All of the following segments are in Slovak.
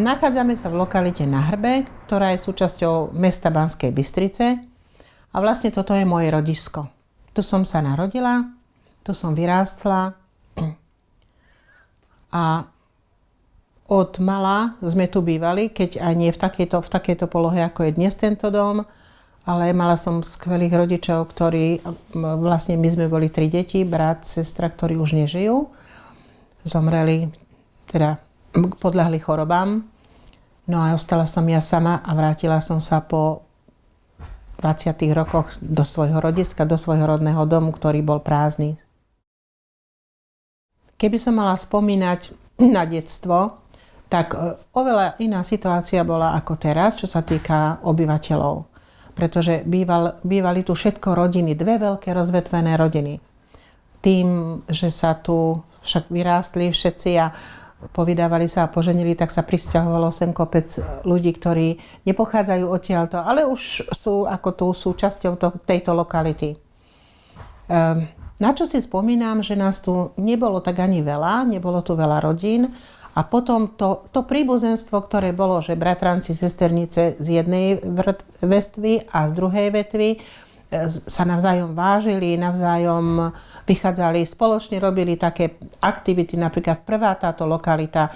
Nachádzame sa v lokalite na Hrbe, ktorá je súčasťou mesta Banskej Bystrice a vlastne toto je moje rodisko. Tu som sa narodila, tu som vyrástla a od mala sme tu bývali, keď aj nie v takejto polohe, ako je dnes tento dom, ale mala som skvelých rodičov, ktorí, vlastne my sme boli 3 deti, brat, sestra, ktorí už nežijú. Zomreli, teda podľahli chorobám. No a ostala som ja sama a vrátila som sa po 20 rokoch do svojho rodiska, do svojho rodného domu, ktorý bol prázdny. Keby som mala spomínať na detstvo, tak oveľa iná situácia bola ako teraz, čo sa týka obyvateľov. Pretože bývali tu všetko rodiny, 2 veľké rozvetvené rodiny. Tým, že sa tu však vyrástli všetci a povydávali sa a poženili, tak sa prisťahovalo sem kopec ľudí, ktorí nepochádzajú odtiaľto, ale už sú ako tu súčasťou tejto lokality. Na čo si spomínam, že nás tu nebolo tak ani veľa, nebolo tu veľa rodín. A potom to príbuzenstvo, ktoré bolo, že bratranci, sesternice z jednej vetvy a z druhej vetvy sa navzájom vážili, navzájom vychádzali, spoločne robili také aktivity. Napríklad prvá táto lokalita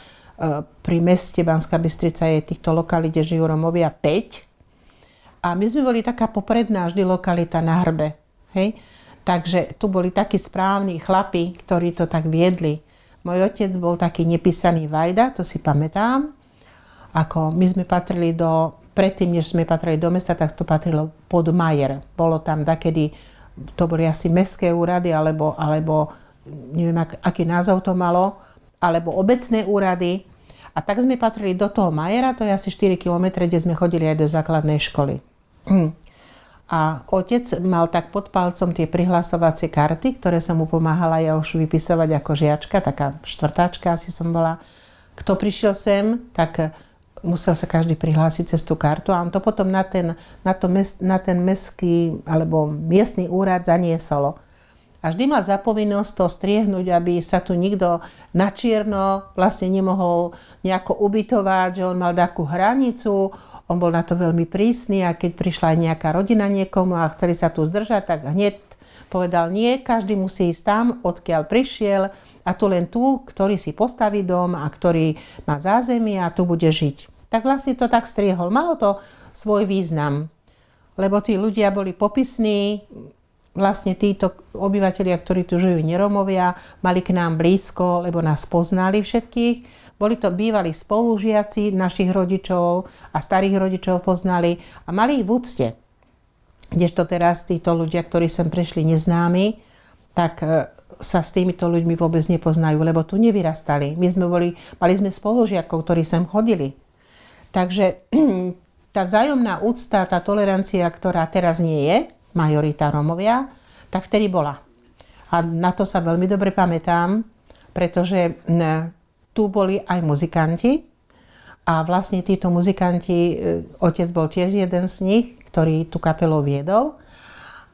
pri meste Banská Bystrica je týchto lokalít, kde žijú Romovia 5. A my sme boli taká popredná vždy lokalita na Hrbe. Hej? Takže tu boli takí správni chlapi, ktorí to tak viedli. Môj otec bol taký nepísaný vajda, to si pamätám. Ako my sme patrili predtým, než sme patrili do mesta, tak to patrilo pod Majer. Bolo tam dakedy, to boli asi mestské úrady, alebo neviem, aký názov to malo, alebo obecné úrady. A tak sme patrili do toho Majera, to je asi 4 km, kde sme chodili aj do základnej školy. A otec mal tak pod palcom tie prihlasovacie karty, ktoré som mu pomáhala ja už vypisovať ako žiačka, taká štvrtáčka asi som bola. Kto prišiel sem, tak musel sa každý prihlásiť cez tú kartu a on to potom na ten mestský alebo miestny úrad zaniesolo. A vždy mal za povinnosť to striehnúť, aby sa tu nikto na čierno vlastne nemohol nejako ubytovať, že on mal takú hranicu. On bol na to veľmi prísny a keď prišla aj nejaká rodina niekomu a chceli sa tu zdržať, tak hneď povedal nie, každý musí ísť tam, odkiaľ prišiel a tu len tu, ktorý si postaví dom a ktorý má zázemie a tu bude žiť. Tak vlastne to tak striehol. Malo to svoj význam, lebo tí ľudia boli popisní, vlastne títo obyvatelia, ktorí tu žijú, neromovia, mali k nám blízko, lebo nás poznali všetkých. Boli to bývalí spolužiaci našich rodičov a starých rodičov poznali a mali ich v úcte. Kdežto teraz títo ľudia, ktorí sem prišli neznámi, tak sa s týmito ľuďmi vôbec nepoznajú, lebo tu nevyrastali. Mali sme spolužiakov, ktorí sem chodili. Takže tá vzájomná úcta, tá tolerancia, ktorá teraz nie je, majorita Romovia, tak vtedy bola. A na to sa veľmi dobre pamätám, pretože tu boli aj muzikanti a vlastne títo muzikanti, otec bol tiež jeden z nich, ktorý tú kapelu viedol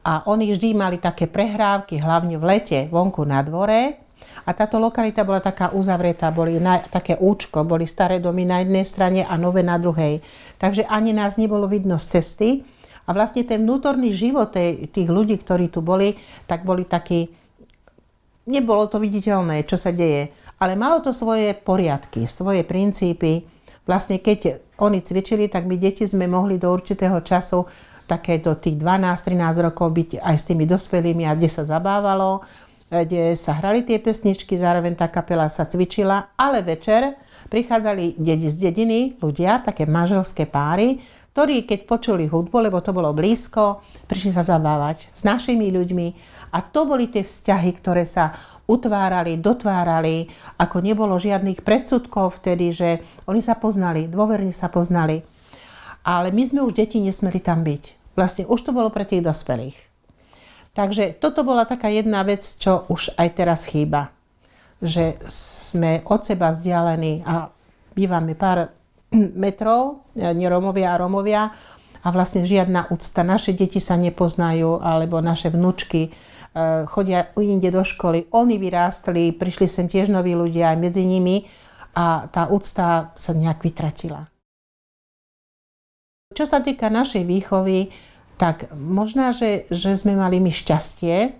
a oni vždy mali také prehrávky, hlavne v lete, vonku na dvore a táto lokalita bola taká uzavretá, boli také účko, boli staré domy na jednej strane a nové na druhej. Takže ani nás nebolo vidno z cesty a vlastne ten vnútorný život tých ľudí, ktorí tu boli, tak boli takí, nebolo to viditeľné, čo sa deje. Ale malo to svoje poriadky, svoje princípy. Vlastne keď oni cvičili, tak my deti sme mohli do určitého času, také do tých 12-13 rokov byť aj s tými dospelými a kde sa zabávalo, kde sa hrali tie pesničky, zároveň tá kapela sa cvičila, ale večer prichádzali z dediny ľudia, také manželské páry, ktorí keď počuli hudbu, lebo to bolo blízko, prišli sa zabávať s našimi ľuďmi a to boli tie vzťahy, ktoré sa utvárali, dotvárali, ako nebolo žiadnych predsudkov vtedy, že oni sa poznali, dôverne sa poznali. Ale my sme už deti nesmeli tam byť. Vlastne už to bolo pre tých dospelých. Takže toto bola taká jedna vec, čo už aj teraz chýba. Že sme od seba vzdialení a bývame pár metrov, neromovia a romovia a vlastne žiadna úcta. Naše deti sa nepoznajú, alebo naše vnúčky chodia inde do školy, oni vyrástli, prišli sem tiež noví ľudia aj medzi nimi a tá úcta sa nejak vytratila. Čo sa týka našej výchovy, tak možná, že sme mali my šťastie,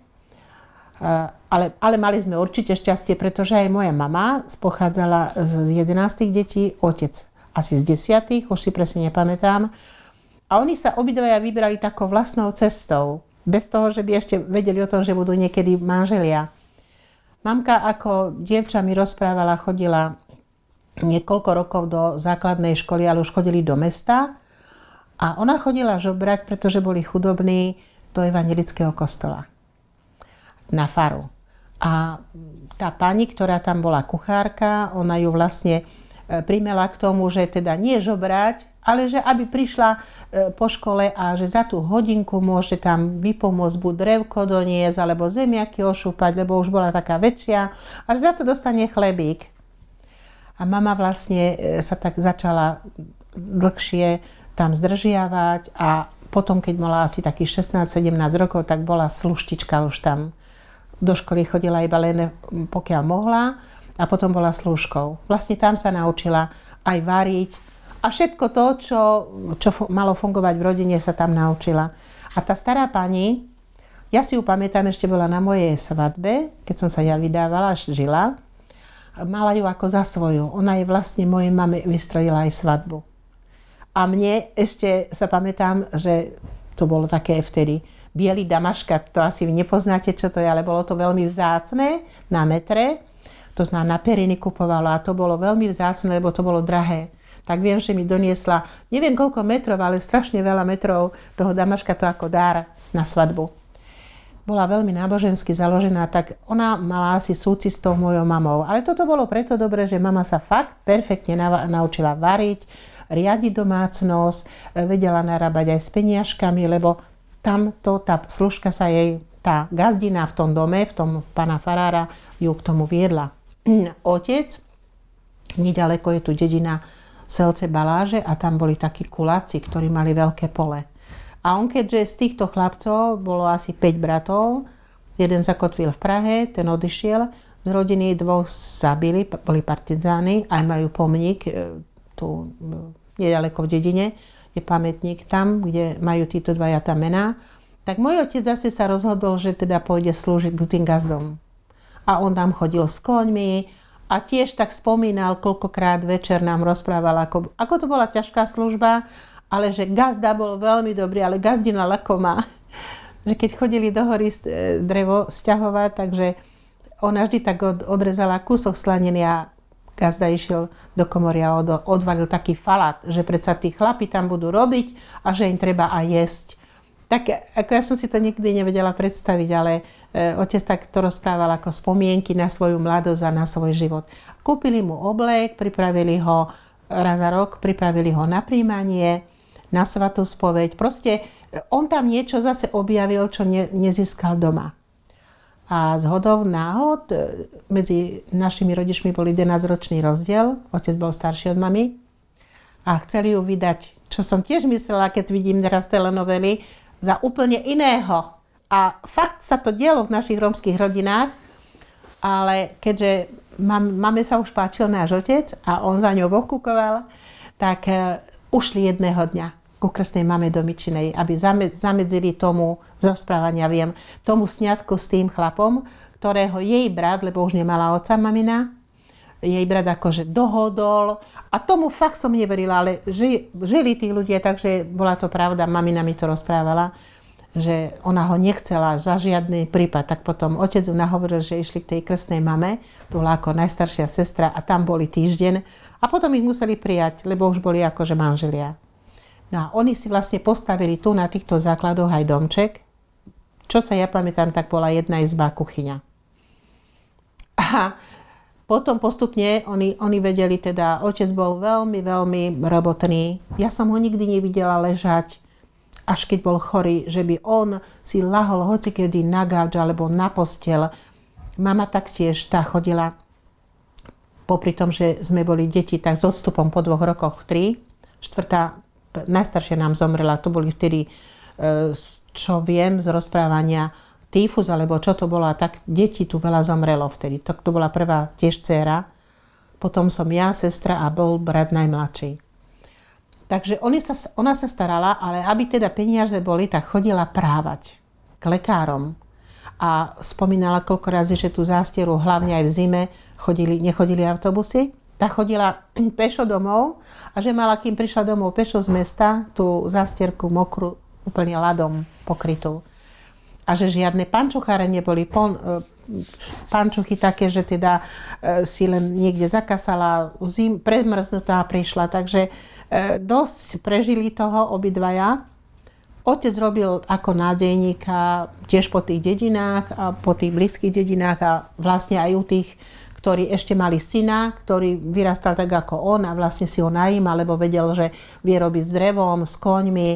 ale mali sme určite šťastie, pretože aj moja mama pochádzala z 11 detí, otec asi z 10, už si presne nepamätám. A oni sa obidvaja vybrali takou vlastnou cestou, bez toho, že by ešte vedeli o tom, že budú niekedy manželia. Mamka ako dievča mi rozprávala, chodila niekoľko rokov do základnej školy, ale už chodili do mesta. A ona chodila žobrať, pretože boli chudobní, do evangelického kostola. Na faru. A tá pani, ktorá tam bola kuchárka, ona ju vlastne primela k tomu, že teda nie žobrať, ale že aby prišla po škole a že za tú hodinku môže tam vypomôcť buď drevko doniesť, alebo zemiaky ošúpať, lebo už bola taká väčšia, a že za to dostane chlebík. A mama vlastne sa tak začala dlhšie tam zdržiavať a potom, keď mala asi takých 16-17 rokov, tak bola sluštička už tam. Do školy chodila iba len pokiaľ mohla a potom bola slúžkou. Vlastne tam sa naučila aj variť a všetko to, čo malo fungovať v rodine, sa tam naučila. A tá stará pani, ja si ju pamätám, ešte bola na mojej svadbe, keď som sa ja vydávala, žila, mala ju ako za svoju. Ona jej vlastne mojej mame vystrojila aj svadbu. A mne ešte sa pamätám, že to bolo také vtedy biely damaškat, to asi vy nepoznáte, čo to je, ale bolo to veľmi vzácne na metre, to znamená na periny kupovalo a to bolo veľmi vzácne, lebo to bolo drahé. Tak viem, že mi doniesla, neviem koľko metrov, ale strašne veľa metrov toho damaškatu ako dar na svadbu. Bola veľmi nábožensky založená, tak ona mala asi súcit s tou mojou mamou. Ale toto bolo preto dobré, že mama sa fakt perfektne naučila variť, riadiť domácnosť, vedela narábať aj s peniažkami, lebo tamto tá služka sa jej, tá gazdina v tom dome, v tom pána farára, ju k tomu viedla. Otec, nedaleko je tu dedina Selce Baláže a tam boli takí kuláci, ktorí mali veľké pole. A on keďže z týchto chlapcov bolo asi 5 bratov, jeden zakotvil v Prahe, ten odišiel, z rodiny 2 zabili, boli partizáni, aj majú pomník tu nedaleko v dedine, je pamätník tam, kde majú títo dvaja tá mená. Tak môj otec zase sa rozhodol, že teda pôjde slúžiť k tým gazdom. A on tam chodil s koňmi a tiež tak spomínal, koľkokrát večer nám rozprával, ako to bola ťažká služba, ale že gazda bol veľmi dobrý, ale gazdina lakomá. Že keď chodili do hory drevo sťahovať, takže ona vždy tak odrezala kúsok slaniny a gazda išiel do komory a odvalil taký falát, že predsa tí chlapi tam budú robiť a že im treba aj jesť. Tak ako ja som si to nikdy nevedela predstaviť, ale otec tak to rozprával ako spomienky na svoju mladosť a na svoj život. Kúpili mu oblek, pripravili ho raz za rok, pripravili ho na prijímanie, na svatú spoveď. Proste on tam niečo zase objavil, čo nezískal doma. A zhodou náhod medzi našimi rodičmi bol 11-ročný rozdiel. Otec bol starší od mami a chceli ju vydať, čo som tiež myslela, keď vidím teraz telenovely, za úplne iného. A fakt sa to dialo v našich rómskych rodinách, ale keďže mame sa už páčil náš otec a on za ňou okúkoval, tak ušli jedného dňa ku krstnej mame do Mičinej, aby zamedzili tomu z rozprávania, tomu sňatku s tým chlapom, ktorého jej brat, lebo už nemala otca mamina, jej brat akože dohodol a tomu fakt som neverila, ale žili tí ľudia, takže bola to pravda, mamina mi to rozprávala, že ona ho nechcela za žiadny prípad, tak potom otec ju nahovoril, že išli k tej krstnej mame, tu bola ako najstaršia sestra a tam boli týždeň a potom ich museli prijať, lebo už boli akože manželia. No a oni si vlastne postavili tu na týchto základoch aj domček. Čo sa ja pamätám, tak bola jedna izba kuchyňa. A potom postupne oni vedeli, teda otec bol veľmi, veľmi robotný. Ja som ho nikdy nevidela ležať, až keď bol chorý, že by on si lahol hocikedy na gauč alebo na posteľ. Mama taktiež tá chodila, popri tom, že sme boli deti, tak s odstupom po 2 rokoch 3. Štvrtá najstaršia nám zomrela, to boli vtedy, čo viem z rozprávania, týfus, alebo čo to bolo, a tak detí tu veľa zomrelo vtedy. To bola prvá tiež dcéra. Potom som ja, sestra a bol brat najmladší. Takže ona sa starala, ale aby teda peniaze boli, tak chodila právať k lekárom. A spomínala koľko razy, že tú zástieru, hlavne aj v zime, nechodili autobusy. Tak chodila pešo domov a že mala, kým prišla domov pešo z mesta, tú zástierku mokrú, úplne ľadom pokrytú. A že žiadne pančucháre neboli, pančuchy také, že teda si len niekde zakasala, premrznutá prišla, takže dosť prežili toho obidvaja. Otec robil ako nádejníka tiež po tých dedinách a po tých blízkych dedinách a vlastne aj u tých, ktorí ešte mali syna, ktorý vyrastal tak ako on a vlastne si ho najímal, lebo vedel, že vie robiť s drevom, s koňmi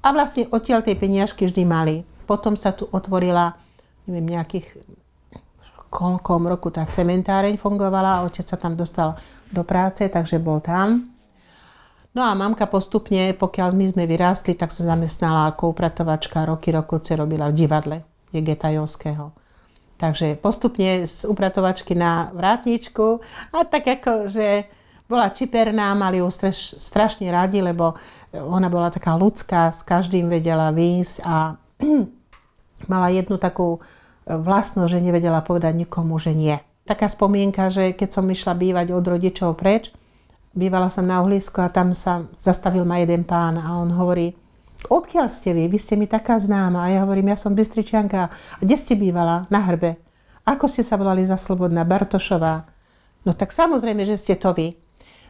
a vlastne odtiaľ tej peniažky vždy mali. Potom sa tu otvorila, neviem, nejakých koľkom roku tá cementáreň fungovala, otec sa tam dostal do práce, takže bol tam. No a mamka postupne, pokiaľ my sme vyrástli, tak sa zamestnala ako upratovačka, roky robila v divadle Jegetajovského. Takže postupne z upratovačky na vrátničku a tak ako, že bola čiperná, mali ju strašne radi, lebo ona bola taká ľudská, s každým vedela výjsť a mala jednu takú vlastnosť, že nevedela povedať nikomu, že nie. Taká spomienka, že keď som išla bývať od rodičov preč, bývala som na uhlisku a tam sa zastavil ma jeden pán a on hovorí: odkiaľ ste vy? Vy ste mi taká známa. A ja hovorím, ja som Bystričanka. A kde ste bývala? Na Hrbe. Ako ste sa volali za Slobodná? Bartošová. No tak samozrejme, že ste to vy.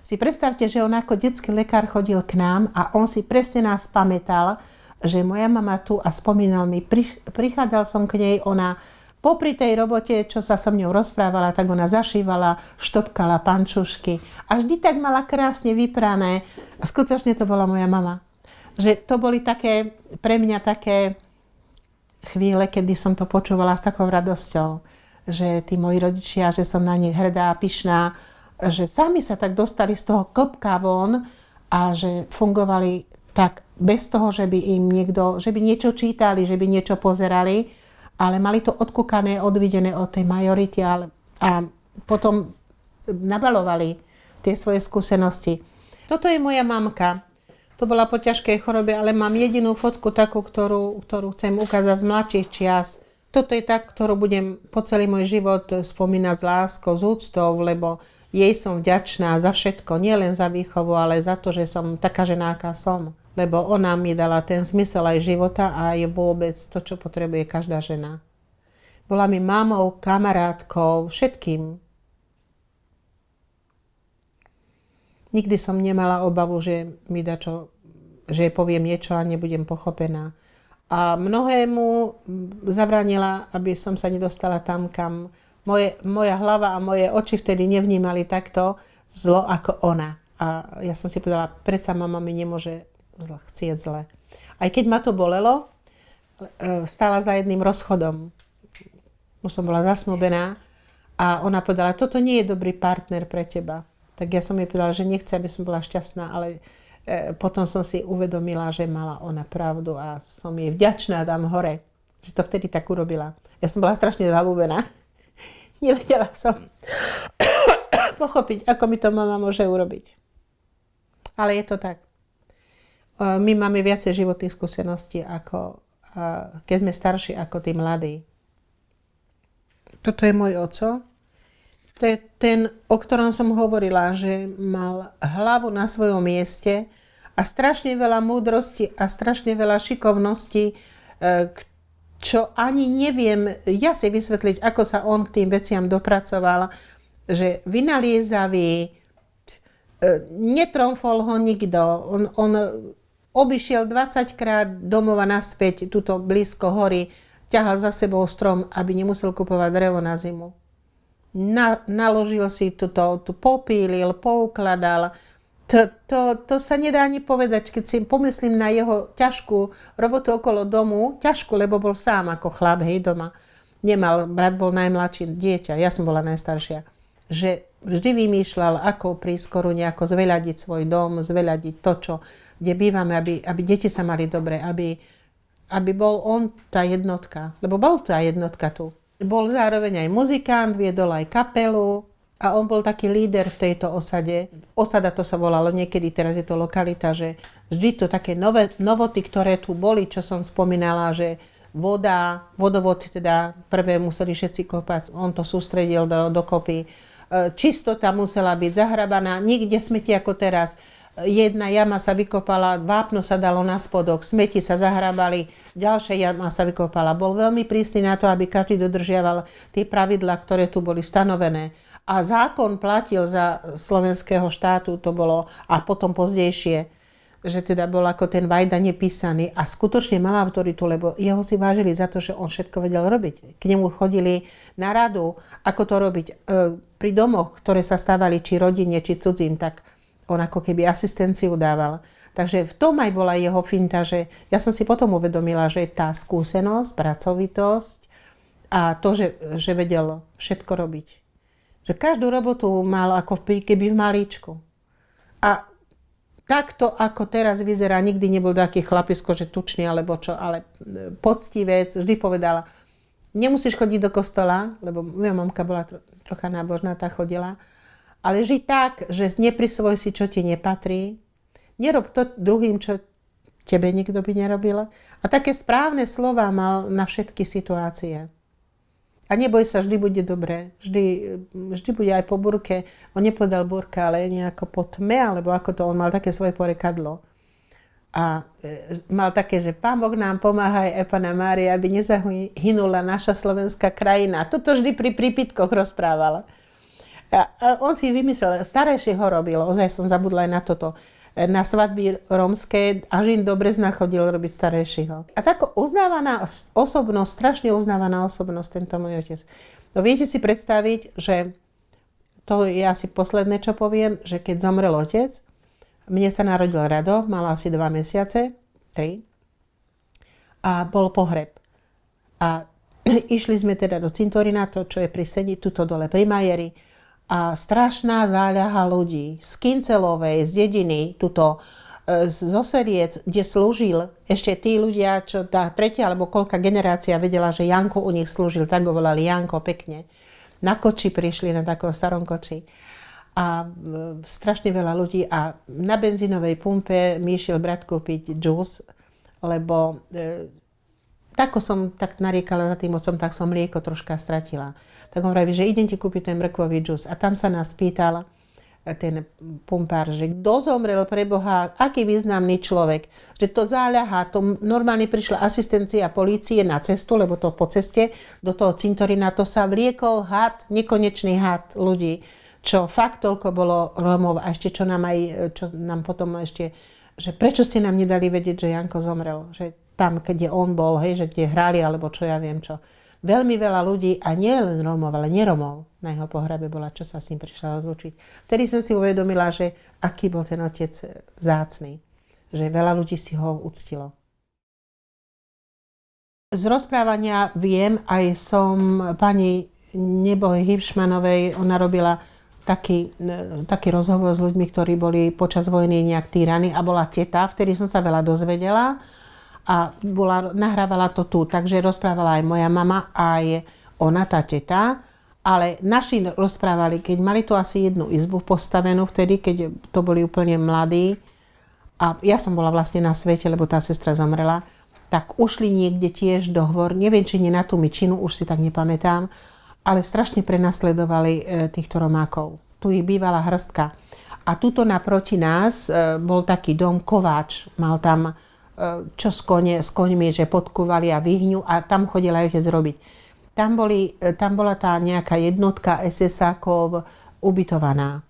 Si predstavte, že on ako detský lekár chodil k nám a on si presne nás pamätal, že moja mama tu, a spomínal mi, prichádzal som k nej, ona popri tej robote, čo sa so mňou rozprávala, tak ona zašívala, štopkala pančušky a vždy tak mala krásne vyprané. A skutočne to bola moja mama. Že to boli také, pre mňa také chvíle, kedy som to počúvala s takou radosťou, že tí moji rodičia, že som na nich hrdá, pyšná, že sami sa tak dostali z toho klbka von a že fungovali tak bez toho, že by im niekto, že by niečo čítali, že by niečo pozerali, ale mali to odkúkané, odvidené od tej majority a potom nabalovali tie svoje skúsenosti. Toto je moja mamka. To bola po ťažkej chorobe, ale mám jedinú fotku takú, ktorú chcem ukázať z mladších čias. Toto je tá, ktorú budem po celý môj život spomínať s láskou, s úctou, lebo jej som vďačná za všetko, nielen za výchovu, ale za to, že som taká žena, aká som. Lebo ona mi dala ten zmysel aj života a je vôbec to, čo potrebuje každá žena. Bola mi mamou, kamarátkou, všetkým. Nikdy som nemala obavu, že mi že poviem niečo a nebudem pochopená. A mnohému zabránila, aby som sa nedostala tam, kam moja hlava a moje oči vtedy nevnímali takto zlo ako ona. A ja som si povedala, predsa mama mi nemôže chcieť zle. Aj keď ma to bolelo, stála za jedným rozchodom. Už som bola zasnúbená a ona povedala, toto nie je dobrý partner pre teba. Tak ja som jej povedala, že nechce, aby som bola šťastná, ale potom som si uvedomila, že mala ona pravdu a som jej vďačná tam hore, že to vtedy tak urobila. Ja som bola strašne zalúbená. Nevedela som pochopiť, ako mi to mama môže urobiť. Ale je to tak. My máme viacej životných skúseností, keď sme starší ako tí mladí. Toto je môj oco. To je ten, o ktorom som hovorila, že mal hlavu na svojom mieste a strašne veľa múdrosti a strašne veľa šikovnosti, čo ani neviem ja si vysvetliť, ako sa on k tým veciam dopracoval, že vynaliezavý, netromfol ho nikto, on obišiel 20 krát domova naspäť, tuto blízko hory, ťahal za sebou strom, aby nemusel kupovať drevo na zimu. Naložil si tu popílil, poukladal. To sa nedá ani povedať, keď si pomyslím na jeho ťažkú robotu okolo domu, ťažkú, lebo bol sám ako chlap, hej, doma. Nemal, brat bol najmladší dieťa, ja som bola najstaršia. Že vždy vymýšľal, ako prískoru nejako zveľadiť svoj dom, zveľadiť to, kde bývame, aby deti sa mali dobre, aby aby bol on tá jednotka. Lebo bol tá jednotka tu. Bol zároveň aj muzikant, viedol aj kapelu a on bol taký líder v tejto osade. Osada to sa volalo niekedy, teraz je to lokalita, že vždy to také novoty, ktoré tu boli, čo som spomínala, že vodovod teda prvé museli všetci kopať, on to sústredil dokopy. Čistota musela byť zahrabaná, nikde smeti ako teraz. Jedna jama sa vykopala, vápno sa dalo na spodok, smeti sa zahrabali, ďalšia jama sa vykopala. Bol veľmi prísny na to, aby každý dodržiaval tie pravidlá, ktoré tu boli stanovené. A zákon platil za slovenského štátu, to bolo a potom pozdejšie, že teda bol ako ten Vajda nepísaný a skutočne mal autoritu, lebo jeho si vážili za to, že on všetko vedel robiť. K nemu chodili na radu, ako to robiť. Pri domoch, ktoré sa stávali či rodine, či cudzím, tak on ako keby asistenciu dával. Takže v tom aj bola jeho finta, že ja som si potom uvedomila, že tá skúsenosť, pracovitosť a to, že vedel všetko robiť. Že každú robotu mal ako keby v malíčku. A takto, ako teraz vyzerá, nikdy nebol taký chlapisko, že tučný alebo čo, ale poctivec, vždy povedala, nemusíš chodiť do kostola, lebo moja mamka bola trocha nábožná, tá chodila, ale žiť tak, že neprisvoj si, čo ti nepatrí, nerob to druhým, čo tebe nikto by nerobil. A také správne slova mal na všetky situácie. A neboj sa, vždy bude dobre. Vždy bude aj po burke. On nepovedal burka, ale nejako po tme, alebo ako to, on mal také svoje porekadlo. A mal také, že Pán Boh nám pomáha aj Panna Mária, aby nezahynula naša slovenská krajina. Toto vždy pri prípitkoch rozprával. A on si vymyslel, starejšieho robil, ozaj som zabudla aj na toto. Na svadby rómske až im do Brezna chodil robiť starejšieho. A tak uznávaná osobnosť, strašne uznávaná osobnosť tento môj otec. No viete si predstaviť, že to je asi posledné, čo poviem, že keď zomrel otec, mne sa narodil Rado, mala asi 2 mesiace, 3, a bol pohreb. A išli sme teda do cintorína, to, čo je pri Sedi, tuto dole pri Majeri, a strašná záľaha ľudí z Kincelovej, z dediny, tuto z Oseriec, kde slúžil ešte tí ľudia, čo tá tretia alebo koľka generácia vedela, že Janko u nich slúžil, tak ho volali Janko pekne. Na koči prišli, na takom starom koči. A strašne veľa ľudí a na benzínovej pumpe mi išiel brat kúpiť džús, lebo tako som tak nariekala za tým otcom, tak som mlieko troška stratila. Tak on vraví, že idem ti kúpiť ten mrkvový džús. A tam sa nás pýtal ten pumpár, že kto zomrel pre Boha, aký významný človek. Že to záľaha, to normálne prišla asistencia polície na cestu, lebo to po ceste do toho cintorína, to sa vliekol had, nekonečný had ľudí, čo fakt toľko bolo Rómov. A ešte čo nám potom ešte, že prečo ste nám nedali vedieť, že Janko zomrel. Že tam, keď on bol, hej, že tie hrali, alebo čo ja viem čo. Veľmi veľa ľudí, a nie len Rómov, ale neromov, na jeho pohrabe bola, čo sa s ním prišla rozlúčiť. Vtedy som si uvedomila, že aký bol ten otec vzácny. Že veľa ľudí si ho uctilo. Z rozprávania viem, aj som pani Neboj Hiršmanovej, ona robila taký rozhovor s ľuďmi, ktorí boli počas vojny nejak týraní a bola teta, vtedy som sa veľa dozvedela. A nahrávala to tu, takže rozprávala aj moja mama, aj ona, tá teta. Ale naši rozprávali, keď mali tu asi jednu izbu postavenú vtedy, keď to boli úplne mladí. A ja som bola vlastne na svete, lebo tá sestra zomrela. Tak ušli niekde tiež do hôr, neviem, či nie na tú Myčinu, už si tak nepamätám, ale strašne prenasledovali týchto Romákov. Tu ich bývala hrstka. A tuto naproti nás bol taký dom Kováč, mal tam čo s koňmi, že podkúvali a vyhňu a tam chodil aj otec robiť. Tam bola tá nejaká jednotka SS-ákov ubytovaná.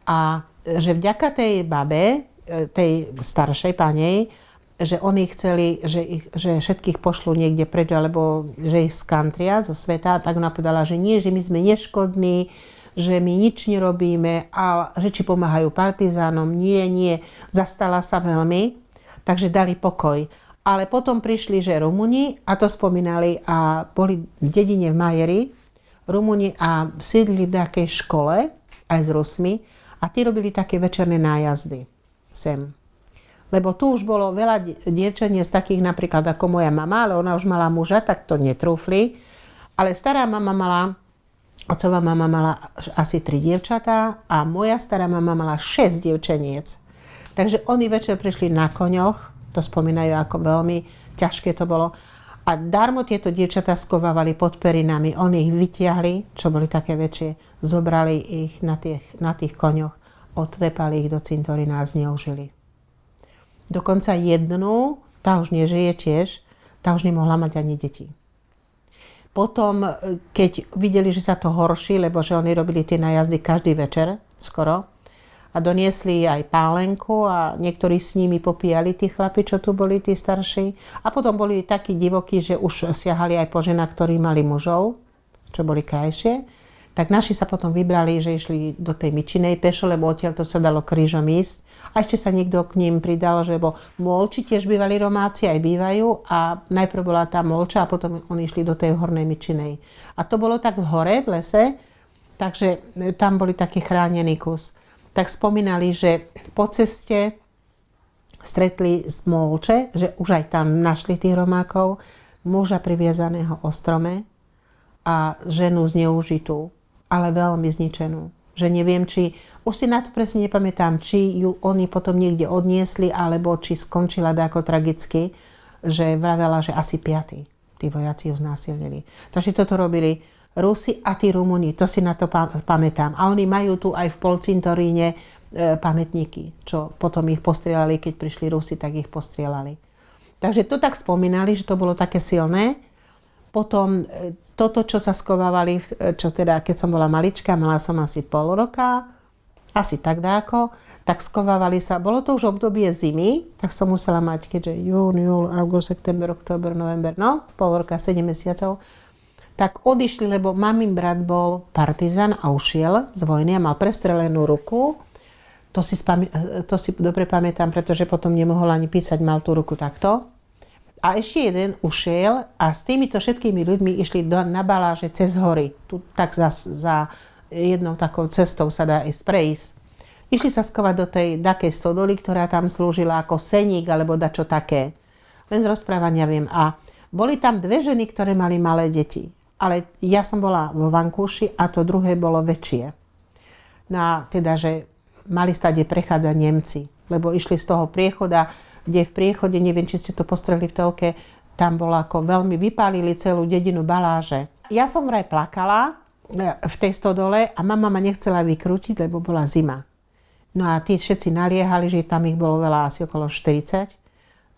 A že vďaka tej babe, tej staršej panej, že oni chceli, že všetkých pošlú niekde preč, alebo že ich skantria zo sveta, tak ona povedala, že nie, že my sme neškodní, že my nič nerobíme a že či pomáhajú partizánom. Nie, zastala sa veľmi. Takže dali pokoj. Ale potom prišli, že Rumuni, a to spomínali, a boli v dedine v Majeri, Rumuni a sídlili v nejakej škole, aj s Rusmi, a tí robili také večerné nájazdy sem. Lebo tu už bolo veľa dievčeniec takých napríklad ako moja mama, ale ona už mala muža, tak to netrúfli. Ale stará mama mala, otcová mama mala asi 3 dievčatá a moja stará mama mala 6 dievčeniec. Takže oni večer prišli na koňoch, to spomínajú ako veľmi ťažké to bolo. A darmo tieto dievčatá skovávali pod perinami. Oni ich vytiahli, čo boli také väčšie, zobrali ich na tých koňoch, odvepali ich do cintorína a zneužili. Dokonca jednu, tá už nežije tiež, tá už nemohla mať ani deti. Potom, keď videli, že sa to horší, lebo že oni robili tie najazdy každý večer, skoro, a doniesli aj pálenku a niektorí s nimi popíjali tí chlapi, čo tu boli, tí starší. A potom boli takí divokí, že už siahali aj po ženách, ktorí mali mužov, čo boli krajšie. Tak naši sa potom vybrali, že išli do tej Mičinej pešo, lebo odtiaľ to sa dalo krížom ísť. A ešte sa niekto k ním pridal, že lebo Molči tiež bývali Romáci, aj bývajú. A najprv bola tá Molča a potom oni išli do tej hornej Mičinej. A to bolo tak v hore, v lese, takže tam boli taký chránený kus. Tak spomínali, že po ceste stretli z Molče, že už aj tam našli tých Romákov, muža priviezaného o strome a ženu zneužitú, ale veľmi zničenú. Že neviem, či, už si na to presne nepamätám, či ju oni potom niekde odniesli, alebo či skončila dáko tragicky, že vravela, že asi 5. Tí vojaci ju znásilnili. Takže toto robili Rusi a tí Rumúni, to si na to pamätám. A oni majú tu aj v polcintoríne pamätníky, čo potom ich postrieľali, keď prišli Rusi, tak ich postrieľali. Takže to tak spomínali, že to bolo také silné. Potom toto, čo sa skovávali, čo teda, keď som bola malička, mala som asi pol roka, asi tak dáko, tak skovávali sa. Bolo to už obdobie zimy, tak som musela mať, keďže jún, júl, august, september, október, november, no, pol roka, 7 mesiacov, tak odišli, lebo mamin brat bol partizan a ušiel z vojny a mal prestrelenú ruku. To si dobre pamätám, pretože potom nemohol ani písať, mal tú ruku takto. A ešte jeden ušiel a s týmito všetkými ľuďmi išli na baláže cez hory. Tu tak za jednou takou cestou sa dá ísť prejsť. Išli sa skovať do tej dakej stodoly, ktorá tam slúžila ako seník alebo dačo také. Len z rozprávania viem. A boli tam 2 ženy, ktoré mali malé deti. Ale ja som bola vo vankúši a to druhé bolo väčšie. No a teda, že mali stade prechádzať Nemci, lebo išli z toho priechoda, kde v priechode, neviem, či ste to postrehli v telke, tam bolo ako veľmi, vypálili celú dedinu baláže. Ja som vraj plakala v tej stodole a mama ma nechcela vykrútiť, lebo bola zima. No a tí všetci naliehali, že tam ich bolo veľa, asi okolo 40,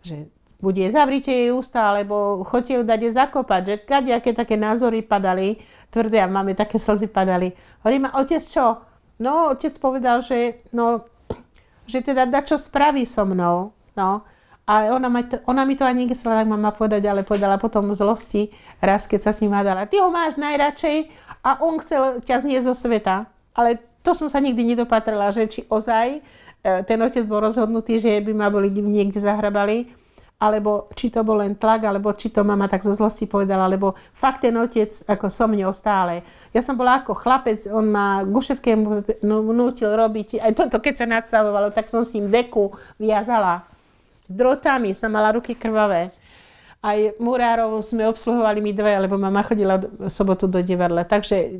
že buď zavrite jej ústa, alebo choďte ju dať jej zakopať, že kadejaké také názory padali, tvrdé a máme také slzy padali. Hovorím, a otec čo? No, otec povedal, že teda dačo spraví so mnou. No, ale ona mi to ani nechcela mama povedať, ale povedala potom v zlosti, raz keď sa s ním hádala, ty ho máš najradšej a on chcel ťa znieť zo sveta. Ale to som sa nikdy nedopatrala, že či ozaj ten otec bol rozhodnutý, že by ma boli niekde zahrabali, alebo či to bol len tlak, alebo či to mama tak zo zlosti povedala, lebo fakt ten otec ako so mňou stále. Ja som bola ako chlapec, on ma ku všetkému nútil robiť, aj toto keď sa nadstavovalo, tak som s ním deku viazala. S drotami som mala ruky krvavé. Aj murárov sme obsluhovali my 2, lebo mama chodila v sobotu do divadla. Takže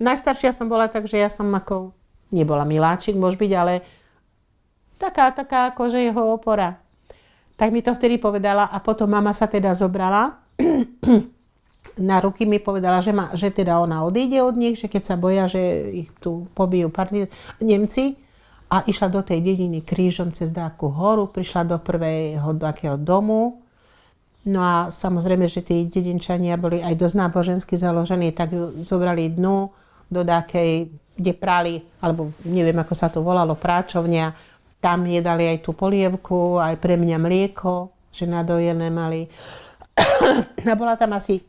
najstaršia som bola, takže ja som ako, nebola miláčik, môže byť, ale taká akože jeho opora. Tak mi to vtedy povedala a potom mama sa teda zobrala. Na ruky mi povedala, že teda ona odíde od nich, že keď sa boja, že ich tu pobijú Nemci. A išla do tej dediny krížom cez dáku horu, prišla do prvého takého domu. No a samozrejme, že tí dedinčania boli aj dosť nábožensky založení, tak ju zobrali dnu do dákej, kde prali, alebo neviem, ako sa to volalo, práčovňa. Tam jedali aj tú polievku, aj pre mňa mlieko, že nadojené mali. A bola tam asi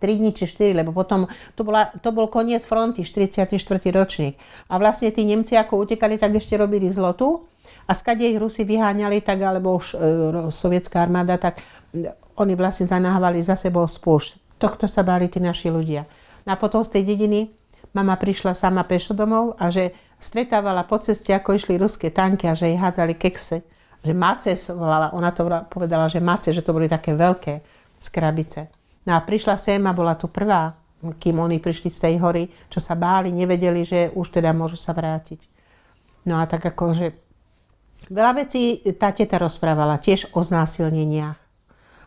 3 dní či 4, lebo potom to bol koniec fronty, 44. ročník. A vlastne tí Nemci ako utekali, tak ešte robili zlotu a skade ich Rusi vyháňali, tak, alebo už sovietská armáda, tak oni vlastne zanahávali za sebou spúšť. Tohto sa báli tí naši ľudia. A potom z tej dediny mama prišla sama pešo domov a že stretávala po ceste, ako išli ruské tanky a že jej hádzali kekse. že mace volala, ona to povedala, že mace, že to boli také veľké z krabice. No a prišla sem a bola tu prvá, kým oni prišli z tej hory, čo sa báli, nevedeli, že už teda môžu sa vrátiť. No a tak akože veľa vecí tá teta rozprávala, tiež o znásilneniach,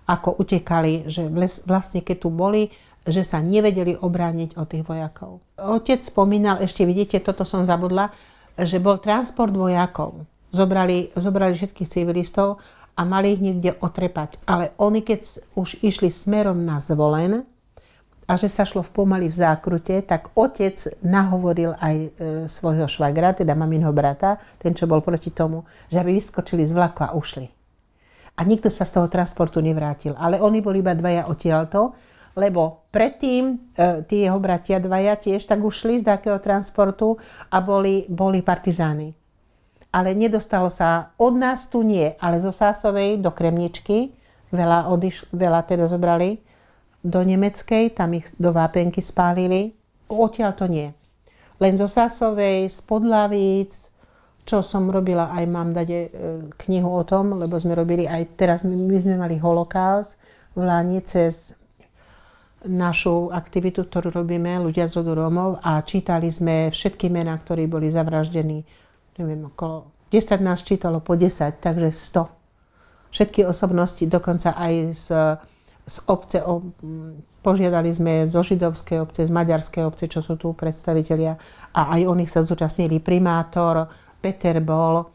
ako utekali, že vlastne keď tu boli, že sa nevedeli obrániť od tých vojakov. Otec spomínal, ešte vidíte, toto som zabudla, že bol transport vojakov. Zobrali všetkých civilistov a mali ich niekde otrepať. Ale oni, keď už išli smerom na Zvolen a že sa šlo pomaly v zákrute, tak otec nahovoril aj svojho švagra, teda maminho brata, ten, čo bol proti tomu, že aby vyskočili z vlaku a ušli. A nikto sa z toho transportu nevrátil. Ale oni boli iba dvaja odtiaľto, lebo predtým tí jeho bratia dvaja tiež tak ušli z takého transportu a boli partizáni. Ale nedostalo sa, od nás tu nie, ale zo Sásovej do Kremničky, veľa teda zobrali, do Nemeckej, tam ich do Vápenky spálili, odtiaľ to nie. Len zo Sásovej, z Podlavíc, čo som robila, aj mám dať knihu o tom, lebo sme robili aj, teraz my sme mali holokaust v Láni cez našu aktivitu, ktorú robíme, ľudia z rodu Rómov, a čítali sme všetky mená, ktorí boli zavraždení. Neviem, okolo 10 nás čítalo po 10, takže 100. Všetky osobnosti, dokonca aj z obce, požiadali sme zo židovskej obce, z maďarskej obce, čo sú tu predstavitelia, a aj oni sa zúčastnili, primátor, Peter bol,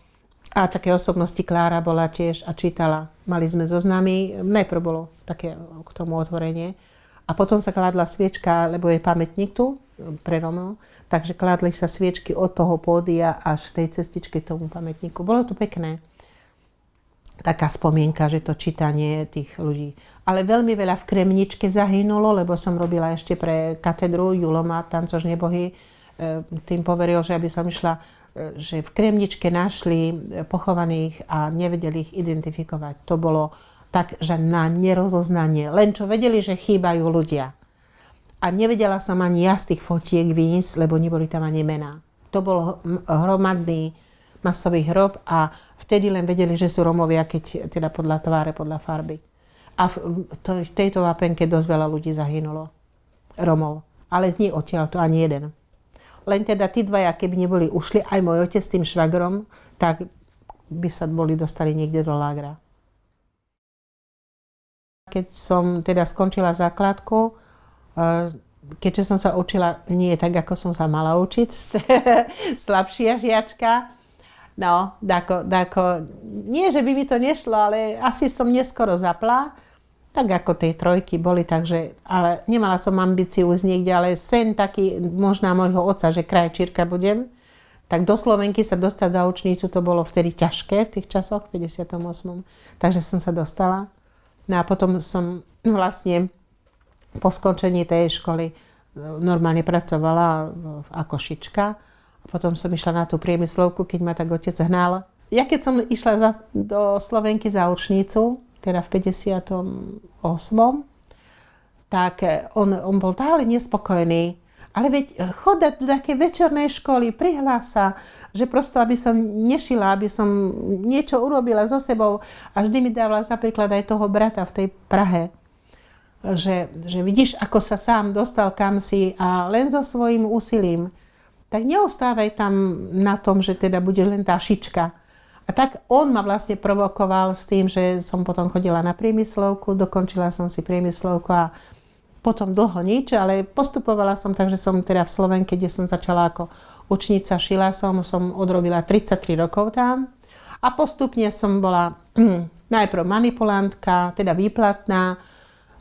a také osobnosti, Klára bola tiež a čítala. Mali sme zoznamy, najprv bolo také k tomu otvorenie, a potom sa kládla sviečka, lebo je pamätník tu pre Romov, takže kládli sa sviečky od toho pódia až tej cestičky tomu pamätníku. Bolo to pekné. Taká spomienka, že to čítanie tých ľudí. Ale veľmi veľa v Kremničke zahynulo, lebo som robila ešte pre katedru Juloma, tancož nebohy. Tým poveril, že aby som išla, že v Kremničke našli pochovaných a nevedeli ich identifikovať. To bolo tak, že na nerozoznanie. Len čo vedeli, že chýbajú ľudia. A nevedela som ani ja z tých fotiek výjsť, lebo neboli tam ani mená. To bol hromadný masový hrob a vtedy len vedeli, že sú Romovia, keď teda podľa tváre, podľa farby. A v tejto Vápenke dosť veľa ľudí zahynulo. Romov. Ale z nich odtiaľ to ani jeden. Len teda tí dvaja, keby neboli ušli, aj môj otec s tým švagrom, tak by sa dostali niekde do lágra. Keď som teda skončila základku, keďže som sa učila nie tak, ako som sa mala učiť, slabšia žiačka, no, nie, že by mi to nešlo, ale asi som neskoro zapla, tak ako tej trojky boli, takže, ale nemala som ambíciu z niekde, ale sen taký, možná môjho otca, že krajčírka budem, tak do Slovenky sa dostať za učnicu, to bolo vtedy ťažké v tých časoch, v 58. Takže som sa dostala. No a potom som vlastne po skončení tej školy normálne pracovala ako šička. A potom som išla na tú priemyslovku, keď ma tak otec hnal. Ja keď som išla do Slovenky za učnicu, teda v 58., tak on bol stále nespokojný. Ale veď chodať do takej večernej školy, prihlás sa, že prosto, aby som nešila, aby som niečo urobila so sebou. A vždy mi dávala za príklad aj toho brata v tej Prahe. Že vidíš, ako sa sám dostal kamsi a len so svojím úsilím. Tak neostávaj tam na tom, že teda budeš len tá šička. A tak on ma vlastne provokoval s tým, že som potom chodila na priemyslovku, dokončila som si priemyslovku a potom dlho nič, ale postupovala som tak, že som teda v Slovenke, kde som začala ako učnica, šila som odrobila 33 rokov tam a postupne som bola najprv manipulantka, teda výplatná,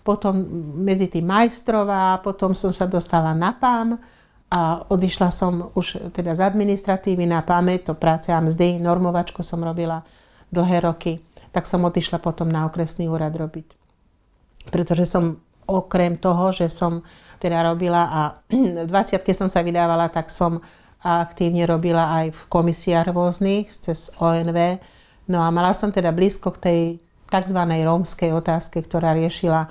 potom medzi tým majstrová, potom som sa dostala na PAM a odišla som už teda z administratívy na PAME, to práce a mzdy, normovačku som robila dlhé roky, tak som odišla potom na okresný úrad robiť. Pretože som okrem toho, že som teda robila a v 20-ke som sa vydávala, tak som aktívne robila aj v komisiách rôznych cez ONV. No a mala som teda blízko k tej tzv. Rómskej otázke, ktorá riešila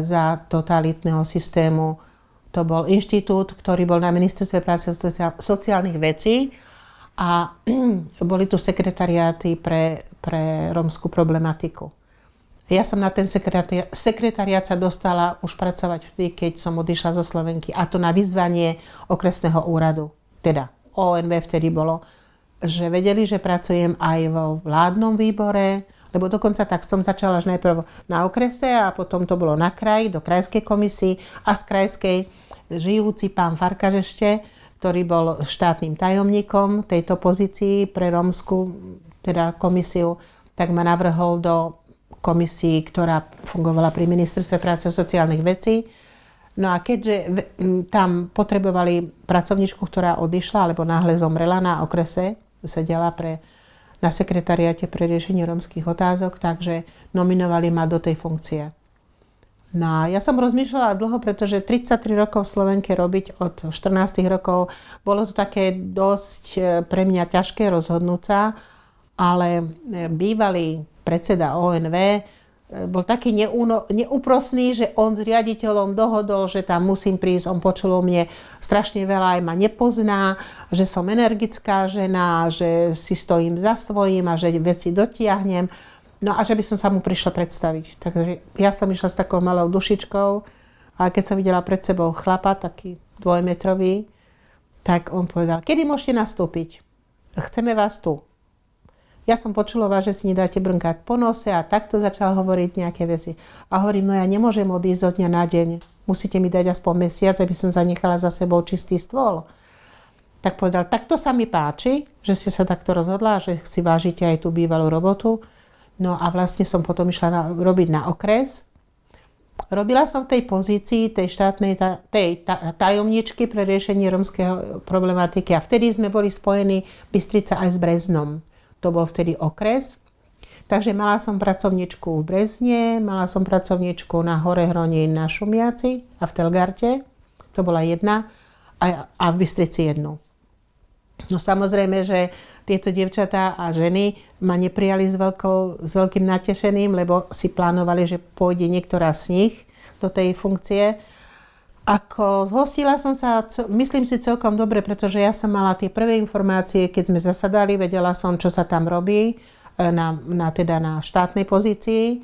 za totalitného systému. To bol inštitút, ktorý bol na ministerstve práce a sociálnych vecí A boli tu sekretariáty pre rómsku problematiku. Ja som na ten sekretariát sa dostala už pracovať vtedy, keď som odišla zo Slovenky. A to na vyzvanie okresného úradu. Teda ONV vtedy bolo, že vedeli, že pracujem aj vo vládnom výbore, lebo dokonca tak som začala až najprv na okrese a potom to bolo na kraji, do krajskej komisii a z krajskej žijúci pán Farkaš ešte, ktorý bol štátnym tajomníkom tejto pozícii pre rómsku teda komisiu, tak ma navrhol do komisii, ktorá fungovala pri ministerstve práce a sociálnych vecí. No a keďže tam potrebovali pracovničku, ktorá odišla, alebo náhle zomrela na okrese, sedela na sekretariáte pre riešenie rómskych otázok, takže nominovali ma do tej funkcie. No ja som rozmýšľala dlho, pretože 33 rokov v Slovenke robiť od 14 rokov, bolo to také dosť pre mňa ťažké rozhodnúť sa, ale bývalý predseda ONV bol taký neúprosný, že on s riaditeľom dohodol, že tam musím prísť. On počul o mne strašne veľa, aj ma nepozná, že som energická žena, že si stojím za svojím a že veci dotiahnem. No a že by som sa mu prišla predstaviť. Takže ja som išla s takou malou dušičkou a keď som videla pred sebou chlapa, taký 2-metrový, tak on povedal, kedy môžete nastúpiť? Chceme vás tu. Ja som počula vás, že si nedáte brnkať po nose a takto začal hovoriť nejaké veci. A hovorím, no ja nemôžem odísť zo dňa na deň. Musíte mi dať aspoň mesiac, aby som zanechala za sebou čistý stôl. Tak povedal, tak to sa mi páči, že ste sa takto rozhodla, že si vážite aj tú bývalú robotu. No a vlastne som potom išla robiť na okres. Robila som v tej pozícii tej štátnej tajomničky pre riešenie rómskej problematiky a vtedy sme boli spojení Bystrica aj s Breznom. To bol vtedy okres. Takže mala som pracovničku v Brezne, mala som pracovničku na Horehroní na Šumiaci a v Telgarte. To bola jedna a v Bystrici jednu. No samozrejme, že tieto dievčatá a ženy ma neprijali s veľkým natešením, lebo si plánovali, že pôjde niektorá z nich do tej funkcie. Zhostila som sa, myslím si, celkom dobre, pretože ja som mala tie prvé informácie, keď sme zasadali, vedela som, čo sa tam robí na štátnej pozícii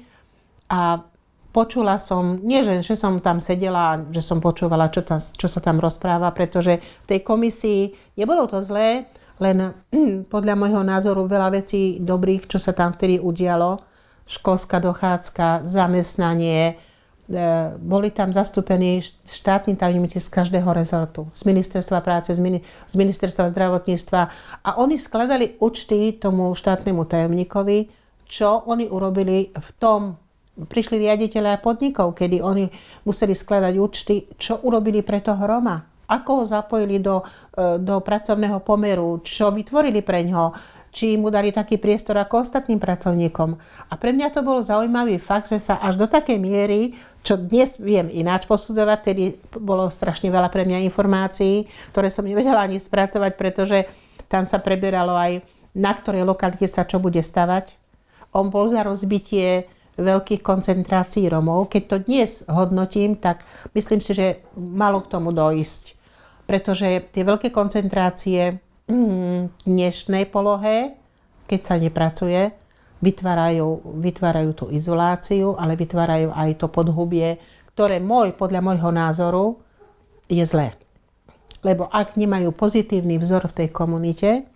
a počula som, nie že som tam sedela, že som počúvala, čo sa tam rozpráva, pretože v tej komisii nebolo to zlé, len podľa môjho názoru veľa vecí dobrých, čo sa tam vtedy udialo, školská dochádzka, zamestnanie, boli tam zastúpení štátni tajomníci z každého rezortu, z ministerstva práce, z ministerstva zdravotníctva a oni skladali účty tomu štátnemu tajomníkovi, čo oni urobili v tom. Prišli riaditeľia podnikov, kedy oni museli skladať účty, čo urobili pre toho Roma, ako ho zapojili do pracovného pomeru, čo vytvorili pre ňoho, či mu dali taký priestor ako ostatným pracovníkom. A pre mňa to bol zaujímavý fakt, že sa až do takej miery, čo dnes viem ináč posudzovať, tedy bolo strašne veľa pre mňa informácií, ktoré som nevedela ani spracovať, pretože tam sa preberalo aj, na ktorej lokalite sa čo bude stavať. On bol za rozbitie veľkých koncentrácií Romov. Keď to dnes hodnotím, tak myslím si, že malo k tomu dojsť. Pretože tie veľké koncentrácie v dnešnej polohe, keď sa nepracuje, vytvárajú tú izoláciu, ale vytvárajú aj to podhubie, ktoré podľa môjho názoru je zlé. Lebo ak nemajú pozitívny vzor v tej komunite,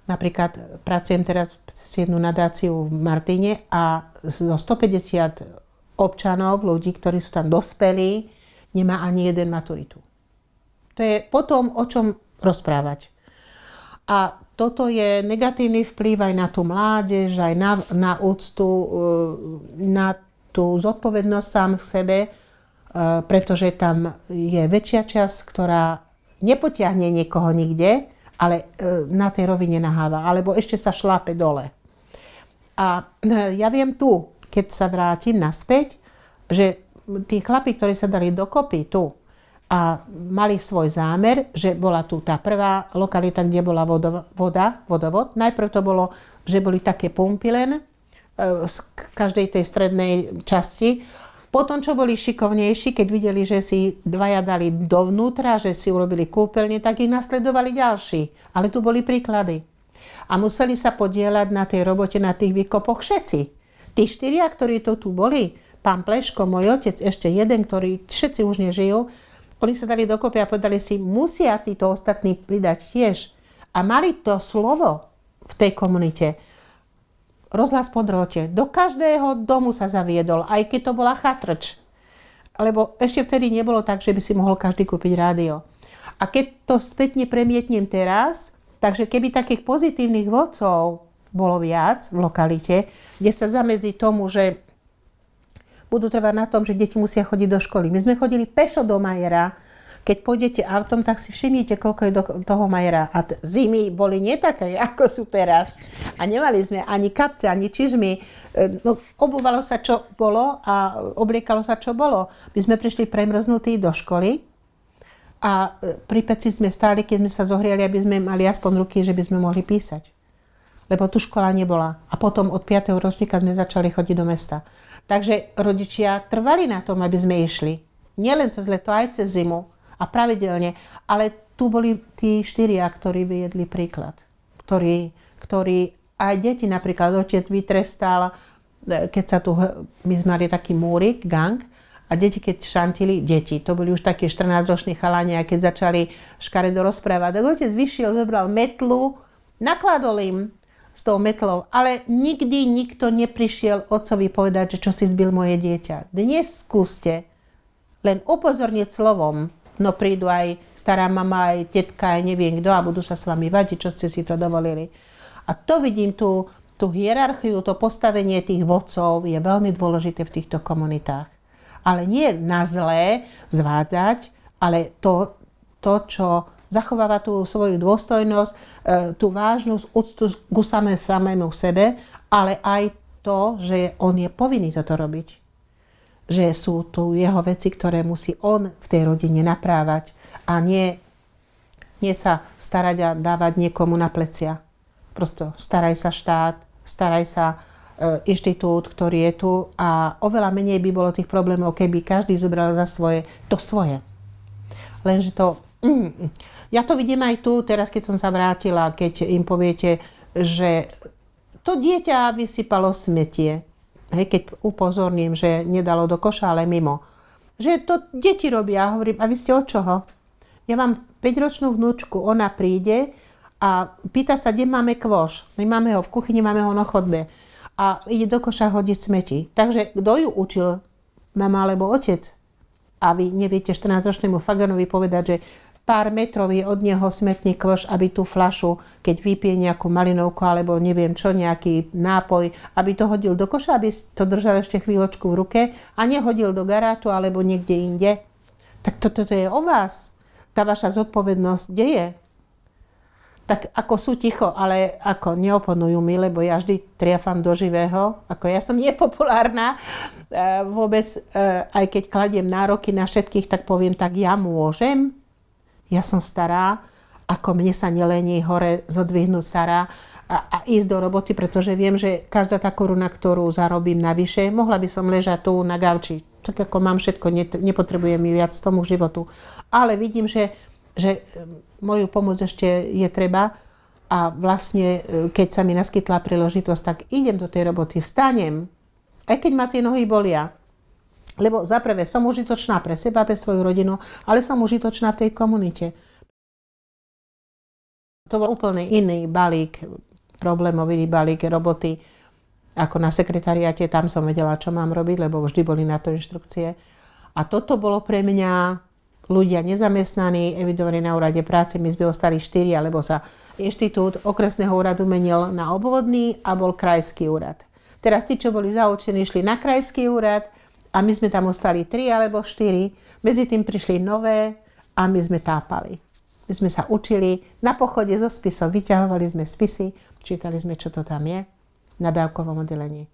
napríklad pracujem teraz s jednu nadáciu v Martine a zo 150 občanov, ľudí, ktorí sú tam dospelí, nemá ani jeden maturitu. To je potom o čom rozprávať. A toto je negatívny vplyv aj na tú mládež, aj na úctu, na tú zodpovednosť sám v sebe, pretože tam je väčšia časť, ktorá nepotiahne niekoho nikde, ale na tej rovine naháva, alebo ešte sa šlápe dole. A ja viem tu, keď sa vrátim naspäť, že tí chlapi, ktorí sa dali dokopy tu, a mali svoj zámer, že bola tu tá prvá lokalita, kde bola vodovod. Najprv to bolo, že boli také pumpy len z každej tej strednej časti Potom, čo boli šikovnejší, keď videli, že si dvaja dali dovnútra, že si urobili kúpeľne, tak ich nasledovali ďalší. Ale tu boli príklady. A museli sa podieľať na tej robote, na tých výkopoch všetci. Tí štyria, ktorí tu boli, pán Pleško, môj otec, ešte jeden, ktorý všetci už nežijú, oni sa dali dokopy a povedali si, musia títo ostatní pridať tiež. A mali to slovo v tej komunite. Rozhlas po drôte. Do každého domu sa zaviedol, aj keď to bola chatrč. Lebo ešte vtedy nebolo tak, že by si mohol každý kúpiť rádio. A keď to spätne premietnem teraz, takže keby takých pozitívnych vodcov bolo viac v lokalite, kde sa zamedzí tomu, že budú trvať na tom, že deti musia chodiť do školy. My sme chodili pešo do Majera. Keď pôjdete autom, tak si všimnite, koľko je do toho Majera. A zimy boli nie také, ako sú teraz. A nemali sme ani kapce, ani čižmy. No, obúvalo sa, čo bolo a obliekalo sa, čo bolo. My sme prišli premrznutí do školy a pri peci sme stáli, keď sme sa zohriali, aby sme mali aspoň ruky, že by sme mohli písať. Lebo tu škola nebola. A potom od 5. ročníka sme začali chodiť do mesta. Takže rodičia trvali na tom, aby sme išli. Nielen cez leto, aj cez zimu. A pravidelne. Ale tu boli tí štyria, ktorí vyjedli príklad. Ktorí aj deti, napríklad otec vytrestal, keď sa tu, my sme mali taký múrik, gang, a deti, keď šantili, to boli už také 14-roční chalani, a keď začali škaredo rozprávať, tak otec vyšiel, zobral metlu, nakladol im s tou metlou, ale nikdy nikto neprišiel otcovi povedať, že čo si zbil moje dieťa. Dnes skúste len upozorniť slovom, no prídu aj stará mama, aj tetka, aj neviem kto a budú sa s vami vadiť, čo ste si to dovolili. A to vidím, tú hierarchiu, to postavenie tých vodcov je veľmi dôležité v týchto komunitách. Ale nie na zlé zvádzať, ale to, čo zachováva tú svoju dôstojnosť, tú vážnosť, úctu ku samému sebe, ale aj to, že on je povinný toto robiť. Že sú tu jeho veci, ktoré musí on v tej rodine naprávať a nie sa starať a dávať niekomu na plecia. Prosto staraj sa štát, staraj sa inštitút, ktorý je tu a oveľa menej by bolo tých problémov, keby každý zobral za svoje to svoje. Lenže to... Ja to vidím aj tu, teraz keď som sa vrátila, keď im poviete, že to dieťa vysypalo smetie. Hej, keď upozorním, že nedalo do koša, ale mimo. Že to deti robia. Hovorím, a vy ste od čoho? Ja mám 5-ročnú vnúčku, ona príde a pýta sa, kde máme kvoš. My máme ho v kuchyni, máme ho na chodbe. A ide do koša hodiť smeti. Takže kto ju učil? Mama alebo otec? A vy neviete 14-ročnému faganovi povedať, že pár metrov je od neho smetný koš, aby tú fľašu, keď vypije nejakú malinovku alebo neviem čo, nejaký nápoj, aby to hodil do koša, aby to držal ešte chvíľočku v ruke a nehodil do garátu alebo niekde inde. Tak toto je o vás. Tá vaša zodpovednosť, kde je? Tak ako sú ticho, ale ako neoponujú mi, lebo ja vždy triafam do živého. Ako ja som nepopulárna vôbec, aj keď kladiem nároky na všetkých, tak poviem, tak ja môžem. Ja som stará, ako mne sa nelení hore zodvihnúť stará a ísť do roboty, pretože viem, že každá tá koruna, ktorú zarobím navyše, mohla by som ležať tu na gauči. Tak ako mám všetko, nepotrebujem mi viac tomu životu. Ale vidím, že moju pomoc ešte je treba a vlastne, keď sa mi naskytla príležitosť, tak idem do tej roboty, vstanem, aj keď ma tie nohy bolia. Lebo zaprvé som užitočná pre seba, pre svoju rodinu, ale som užitočná v tej komunite. To bol úplne iný balík, problémový balík roboty, ako na sekretariáte, tam som vedela, čo mám robiť, lebo vždy boli na to inštrukcie. A toto bolo pre mňa ľudia nezamestnaní, evidovaní na úrade práce, my sme ostali 4, alebo sa inštitút okresného úradu menil na obvodný a bol krajský úrad. Teraz tí, čo boli zaučení, šli na krajský úrad, a my sme tam ostali 3 alebo 4. Medzi tým prišli nové a my sme tápali. My sme sa učili na pochode so spisom. Vyťahovali sme spisy, čítali sme, čo to tam je na dávkovom oddelení.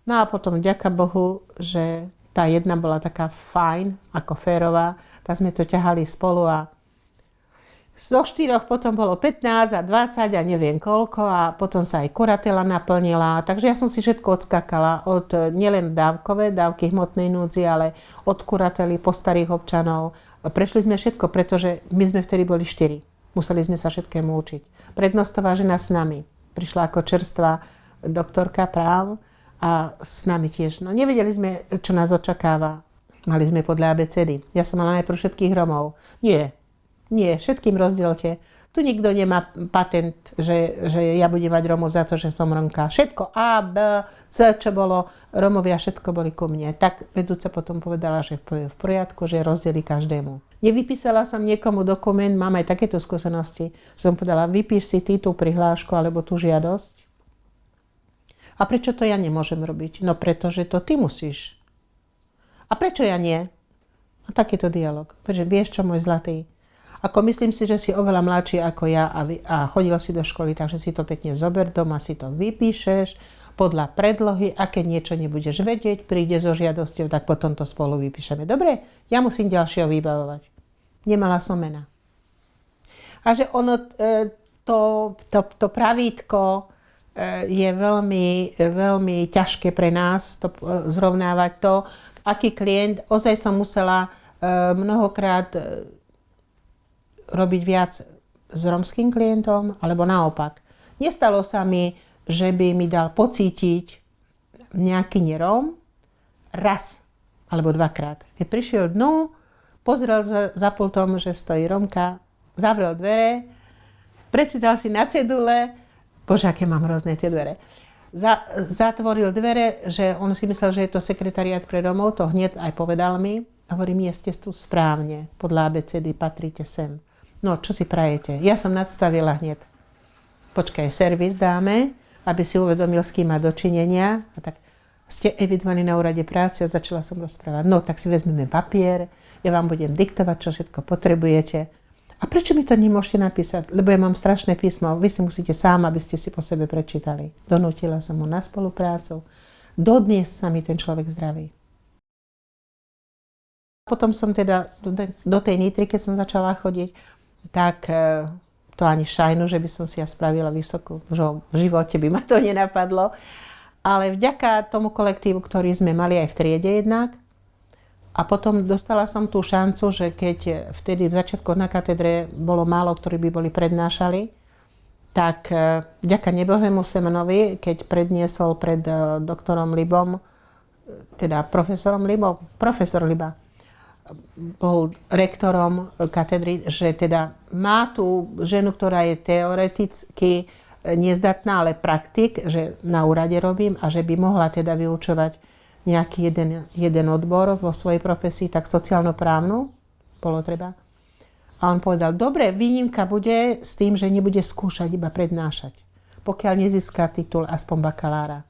No a potom, vďaka Bohu, že tá jedna bola taká fajn, ako férová, tak sme to ťahali spolu a Zo 4 potom bolo 15 a 20 a neviem koľko a potom sa aj kuratela naplnila. Takže ja som si všetko odskakala od nielen dávky hmotnej núdzi, ale od kurately po starých občanov. Prešli sme všetko, pretože my sme vtedy boli 4. Museli sme sa všetkému učiť. Prednostová žena s nami. Prišla ako čerstvá doktorka práv a s nami tiež. No nevedeli sme, čo nás očakáva. Mali sme podľa abecedy. Ja som mala najprv všetkých Romov. Nie, všetkým rozdielte. Tu nikto nemá patent, že ja budem mať Romov za to, že som Romka. Všetko A, B, C, čo bolo, Romovia, všetko boli ku mne. Tak vedúca potom povedala, že je v poriadku, že rozdeli každému. Nevypísala som niekomu dokument, mám aj takéto skúsenosti. Som povedala, vypíš si ty tú prihlášku alebo tú žiadosť. A prečo to ja nemôžem robiť? No pretože to ty musíš. A prečo ja nie? A takýto dialog. Pretože vieš čo, môj zlatý? Ako myslím si, že si oveľa mladší ako ja a chodil si do školy, takže si to pekne zober doma, si to vypíšeš podľa predlohy a keď niečo nebudeš vedieť, príde so žiadosťou, tak potom to spolu vypíšeme. Dobre, ja musím ďalšieho vybavovať. Nemala som mena. A že ono, to pravítko je veľmi, veľmi ťažké pre nás to zrovnávať to, aký klient, ozaj som musela mnohokrát robiť viac s romským klientom, alebo naopak. Nestalo sa mi, že by mi dal pocítiť nejaký nerom raz alebo dvakrát. Keď prišiel dnu, pozrel za pultom, že stojí Romka, zavrel dvere, prečítal si na cedule, bože, aké mám hrozné tie dvere, zatvoril dvere, že on si myslel, že je to sekretariát pre Romov, to hneď aj povedal mi. Hovorím, ste tu správne, podľa abecedy patríte sem. No, čo si prajete? Ja som nadstavila hneď. Počkaj, servis dáme, aby si uvedomil, s kým má dočinenia. A tak ste evidovaní na úrade práce a začala som rozprávať. No, tak si vezmeme papier, ja vám budem diktovať, čo všetko potrebujete. A prečo mi to nemôžete napísať? Lebo ja mám strašné písmo, vy si musíte sám, aby ste si po sebe prečítali. Donútila som ho na spoluprácu. Dodnes sa mi ten človek zdraví. Potom som teda do tej Nitry, keď som začala chodiť, tak to ani šajnu, že by som si ja spravila vysokú. V živote by ma to nenapadlo. Ale vďaka tomu kolektívu, ktorý sme mali aj v triede jednak, a potom dostala som tú šancu, že keď vtedy v začiatku na katedre bolo málo, ktorí by boli prednášali, tak vďaka nebohému Semenovi, keď predniesol pred doktorom Libom, teda profesor Liba, bol rektorom katedry, že teda má tú ženu, ktorá je teoreticky nezdatná, ale praktik, že na úrade robím a že by mohla teda vyučovať nejaký jeden odbor vo svojej profesii, tak sociálno-právnu, bolo treba. A on povedal, dobre, výnimka bude s tým, že nebude skúšať, iba prednášať, pokiaľ nezíska titul aspoň bakalára.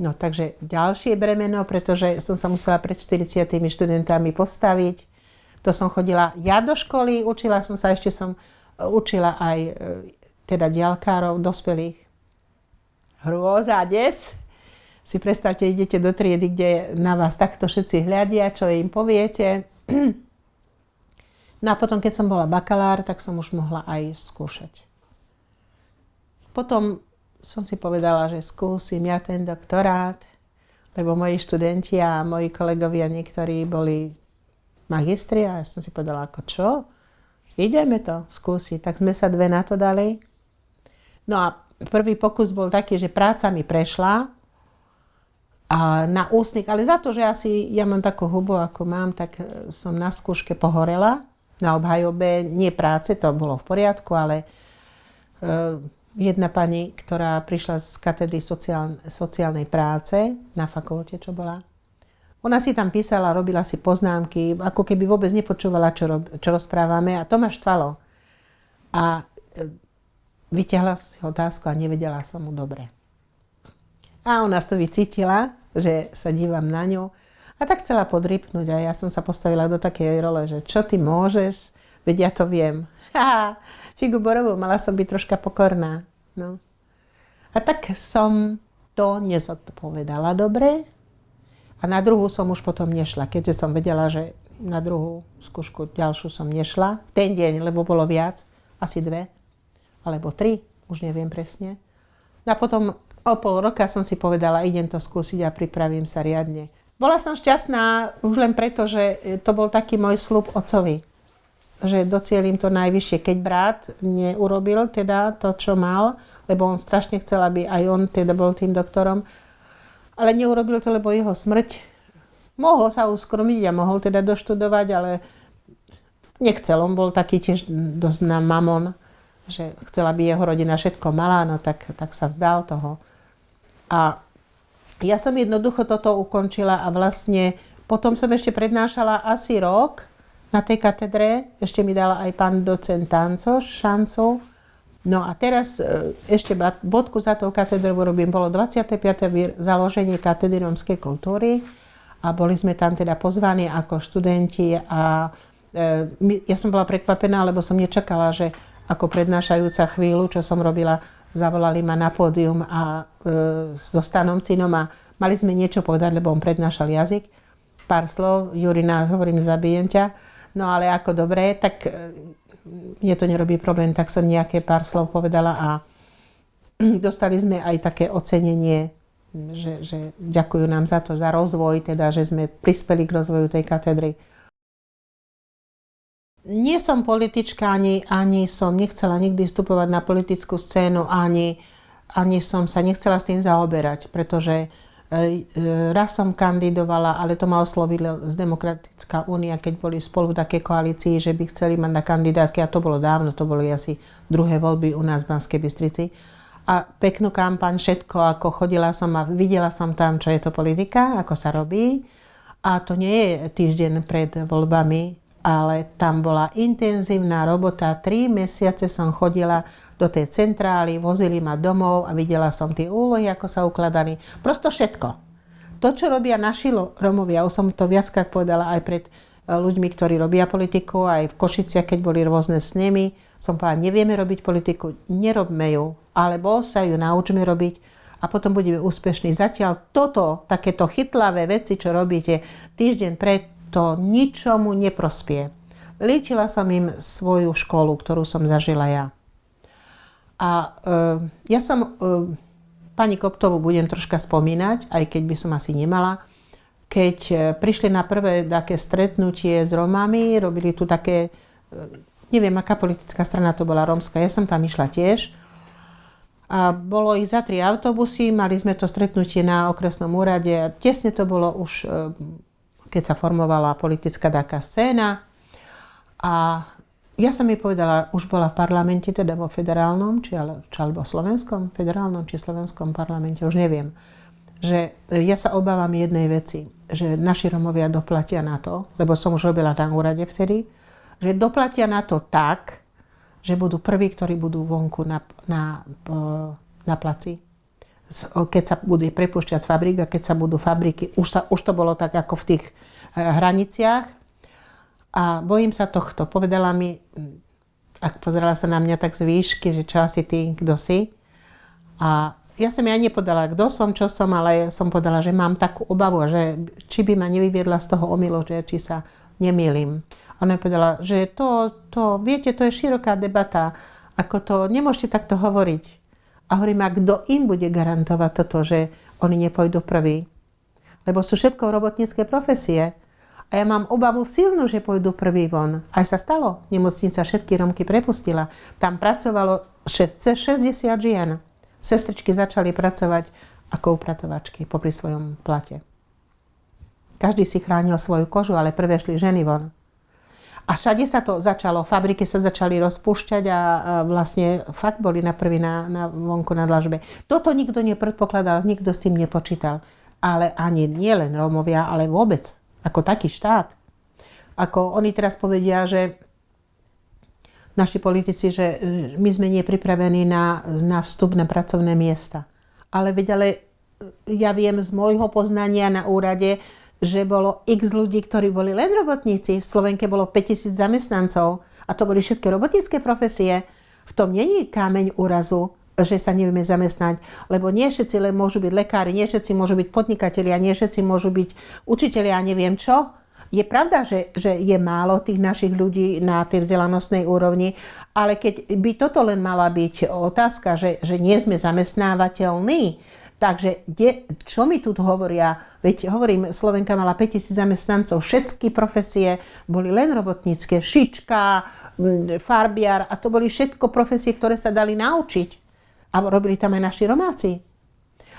No takže ďalšie bremeno, pretože som sa musela pred 40 študentami postaviť. To som chodila ja do školy, učila som sa, ešte som učila aj teda diaľkárov, dospelých. Hrôza, des. Si predstavte, idete do triedy, kde na vás takto všetci hľadia, čo im poviete. No a potom, keď som bola bakalár, tak som už mohla aj skúšať. Potom som si povedala, že skúsim ja ten doktorát, lebo moji študenti a moji kolegovia niektorí boli magistri a ja som si povedala, ako čo? Ideme to skúsiť. Tak sme sa 2 na to dali. No a prvý pokus bol taký, že práca mi prešla a na ústnik, ale za to, že ja mám takú hubu, ako mám, tak som na skúške pohorela. Na obhajobe, nie práce, to bolo v poriadku, ale jedna pani, ktorá prišla z katedry sociálnej práce na fakulte, čo bola, ona si tam písala, robila si poznámky, ako keby vôbec nepočúvala, čo rozprávame a to ma štvalo. A vyťahla si otázku a nevedela som mu dobre. A ona to vycítila, že sa dívam na ňu a tak chcela podrypnúť a ja som sa postavila do takej role, že čo ty môžeš, veď ja to viem. Haha. Figu borovú, mala som byť troška pokorná. No. A tak som to nezodpovedala dobre a na druhú som už potom nešla, keďže som vedela, že na druhú skúšku ďalšiu som nešla. Ten deň, lebo bolo viac, asi 2 alebo 3, už neviem presne. A potom o pol roka som si povedala, idem to skúsiť a pripravím sa riadne. Bola som šťastná už len preto, že to bol taký môj sľub otcovi, že docielím to najvyššie. Keď brat neurobil teda to, čo mal, lebo on strašne chcel, aby aj on teda bol tým doktorom, ale neurobil to, lebo jeho smrť mohol sa uskromiť a mohol teda doštudovať, ale nechcel. On bol taký tiež dosť na mamon, že chcel, aby jeho rodina všetko mala, no tak sa vzdal toho. A ja som jednoducho toto ukončila a vlastne potom som ešte prednášala asi rok na tej katedre. Ešte mi dala aj pán docent Tancoš šancu. No a teraz ešte bodku za tou katedrou robím. Bolo 25. založenie katedry rómskej kultúry a boli sme tam teda pozvaní ako študenti a ja som bola prekvapená, lebo som nečakala, že ako prednášajúca chvíľu, čo som robila, zavolali ma na pódium a so Stanom Cinom a mali sme niečo povedať, lebo on prednášal jazyk. Pár slov, Jurina, hovorím, zabijem ťa. No ale ako dobre, tak mne to nerobí problém, tak som nejaké pár slov povedala a dostali sme aj také ocenenie, že ďakujú nám za to, za rozvoj, teda, že sme prispeli k rozvoju tej katedry. Nie som politička, ani som nechcela nikdy vstupovať na politickú scénu, ani som sa nechcela s tým zaoberať, pretože raz som kandidovala, ale to ma oslovila z Demokratická únia, keď boli spolu v takej koalícii, že by chceli mať na kandidátky, a to bolo dávno, to boli asi druhé voľby u nás v Banskej Bystrici. A peknú kampaň, všetko, ako chodila som a videla som tam, čo je to politika, ako sa robí. A to nie je týždeň pred voľbami, ale tam bola intenzívna robota. 3 mesiace som chodila do tej centrály, vozili ma domov a videla som tie úlohy, ako sa ukladali. Prosto všetko. To, čo robia naši Rómovia, už som to viackrát povedala aj pred ľuďmi, ktorí robia politiku, aj v Košiciach, keď boli rôzne snemy, som povedala, nevieme robiť politiku, nerobme ju, alebo sa ju naučme robiť a potom budeme úspešní. Zatiaľ toto, takéto chytlavé veci, čo robíte týždeň pred, to ničomu neprospie. Líčila som im svoju školu, ktorú som zažila ja. A ja som pani Koptovú budem troška spomínať, aj keď by som asi nemala. Keď prišli na prvé také stretnutie s Rómami, robili tu také, neviem, aká politická strana to bola, rómska, ja som tam išla tiež. A bolo ich za 3 autobusy, mali sme to stretnutie na okresnom úrade a tesne to bolo už, keď sa formovala politická taká scéna. A ja som jej povedala, už bola v parlamente, teda vo federálnom, alebo slovenskom, federálnom či slovenskom parlamente, už neviem, že ja sa obávam jednej veci, že naši Rómovia doplatia na to, lebo som už robila na úrade vtedy, že doplatia na to tak, že budú prví, ktorí budú vonku na placi. Keď sa bude prepúšťať z fabrík a keď sa budú fabriky, už to bolo tak ako v tých hraniciach. A bojím sa tohto. Povedala mi, ak pozerala sa na mňa tak z výšky, že čo asi ty, kto si. A ja som jej nepovedala, kto som, čo som, ale som povedala, že mám takú obavu, že či by ma nevyviedla z toho omylu, že či sa nemýlim. Ona mi povedala, že viete, to je široká debata, ako to nemôžete takto hovoriť. A hovorím, a kto im bude garantovať toto, že oni nepôjdu prví? Lebo sú všetko robotnícke profesie. A ja mám obavu silnú, že pôjdu prvý von. Aj sa stalo. Nemocnica všetky Rómky prepustila. Tam pracovalo 60 žien. Sestričky začali pracovať ako upratovačky popri svojom plate. Každý si chránil svoju kožu, ale prvé šli ženy von. A všade sa to začalo. Fabriky sa začali rozpúšťať a vlastne fakt boli na prvý na vonku na dlažbe. Toto nikto nepredpokladal, nikto s tým nepočítal. Ale ani nie len Rómovia, ale vôbec ako taký štát. Ako oni teraz povedia, že naši politici, že my sme nepripravení na vstup na pracovné miesta. Ale ja viem z môjho poznania na úrade, že bolo x ľudí, ktorí boli len robotníci. V Slovenke bolo 5000 zamestnancov a to boli všetky robotnícke profesie. V tom není kameň úrazu, že sa nevieme zamestnať, lebo nie všetci len môžu byť lekári, nie všetci môžu byť podnikatelia, nie všetci môžu byť učitelia a neviem čo. Je pravda, že je málo tých našich ľudí na tej vzdelanostnej úrovni, ale keď by toto len mala byť otázka, že nie sme zamestnávateľní, takže čo mi tu hovoria? Veď hovorím, Slovenka mala 5000 zamestnancov, všetky profesie boli len robotnícke, šička, farbiar a to boli všetko profesie, ktoré sa dali naučiť. A robili tam aj naši Romáci.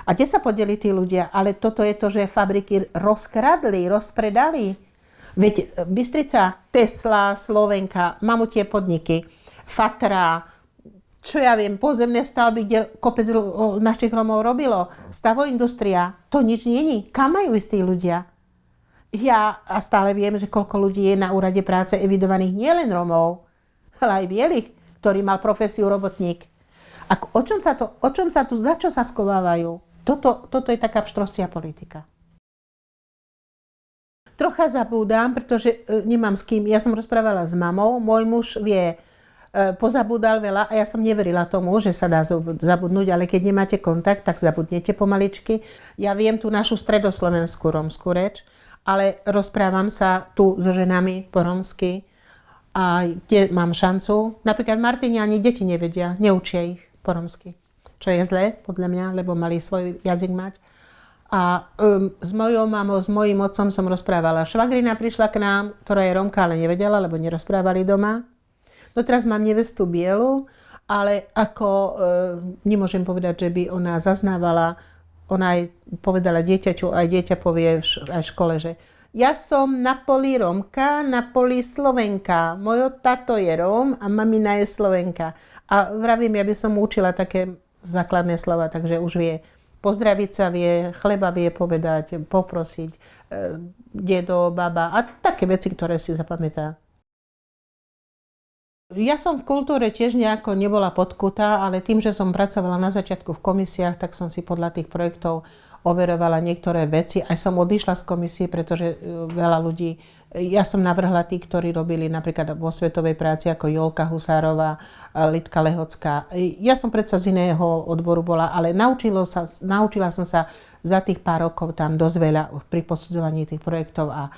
A kde sa podeli tí ľudia? Ale toto je to, že fabriky rozkradli, rozpredali. Veď Bystrica, Tesla, Slovenka, mamutie podniky, Fatra, čo ja viem, pozemné stavby, kde kopec našich Romov robilo, stavoindustria, to nič není. Kam majú ísť tí ľudia? Ja stále viem, že koľko ľudí je na úrade práce evidovaných nielen Romov, ale aj bielých, ktorý mal profesiu robotník. A za čo sa skovávajú? Toto je taká pštrosia politika. Trocha zabúdam, pretože nemám s kým. Ja som rozprávala s mamou, môj muž pozabúdal veľa a ja som neverila tomu, že sa dá zabudnúť, ale keď nemáte kontakt, tak zabudnete pomaličky. Ja viem tú našu stredoslovenskú romskú reč, ale rozprávam sa tu so ženami po romsky a kde mám šancu. Napríklad v Martine ani deti nevedia, neučia ich po romsky. Čo je zlé, podľa mňa, lebo mali svoj jazyk mať. A s mojou mamou, s mojím otcom som rozprávala. Švagrina prišla k nám, ktorá je Romka, ale nevedela, lebo nerozprávali doma. No teraz mám nevestu bielu, ale nemôžem povedať, že by ona zaznávala, ona aj povedala dieťaťu, aj dieťa povie aj v škole, že ja som na poli Romka, na poli Slovenka. Môj tato je Rom a mamina je Slovenka. A vravím, ja by som učila také základné slova, takže už vie pozdraviť sa, vie chleba vie povedať, poprosiť, dedo, baba a také veci, ktoré si zapamätá. Ja som v kultúre tiež nejako nebola podkutá, ale tým, že som pracovala na začiatku v komisiách, tak som si podľa tých projektov overovala niektoré veci. Aj som odišla z komisie, pretože veľa ľudí, ja som navrhla tí, ktorí robili napríklad vo svetovej práci ako Jolka Husárová, Lidka Lehocká. Ja som predsa z iného odboru bola, ale naučila som sa za tých pár rokov tam dosť veľa pri posudzovaní tých projektov a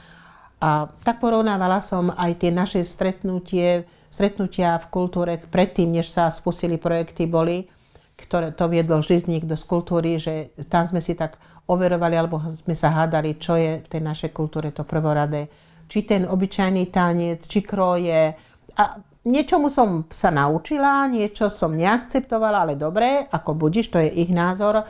tak porovnávala som aj tie naše stretnutia v kultúre predtým, než sa spustili projekty, boli, ktoré to viedol Žizník do kultúry, že tam sme si tak overovali, alebo sme sa hádali, čo je v tej našej kultúre to prvoradé. Či ten obyčajný tanec, či kroje. A niečomu som sa naučila, niečo som neakceptovala, ale dobre, ako budiš, to je ich názor.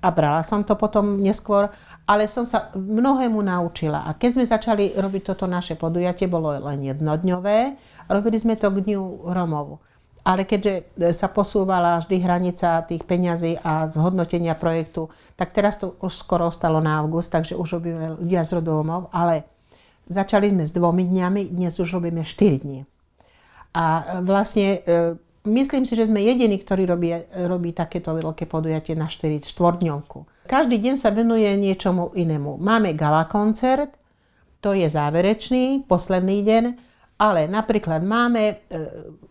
A brala som to potom neskôr, ale som sa mnohému naučila. A keď sme začali robiť toto naše podujatie, bolo len jednodňové, robili sme to k Dňu Romov. Ale keďže sa posúvala vždy hranica tých peňazí a zhodnotenia projektu, tak teraz to už skoro ostalo na august, takže už robíme ľudia z rodu Romov, ale začali sme s 2 dňami, dnes už robíme 4 dní. A vlastne myslím si, že sme jediní, ktorí robí takéto veľké podujatie na 4-dňovku. Každý deň sa venuje niečomu inému. Máme gala koncert, to je záverečný, posledný deň, ale napríklad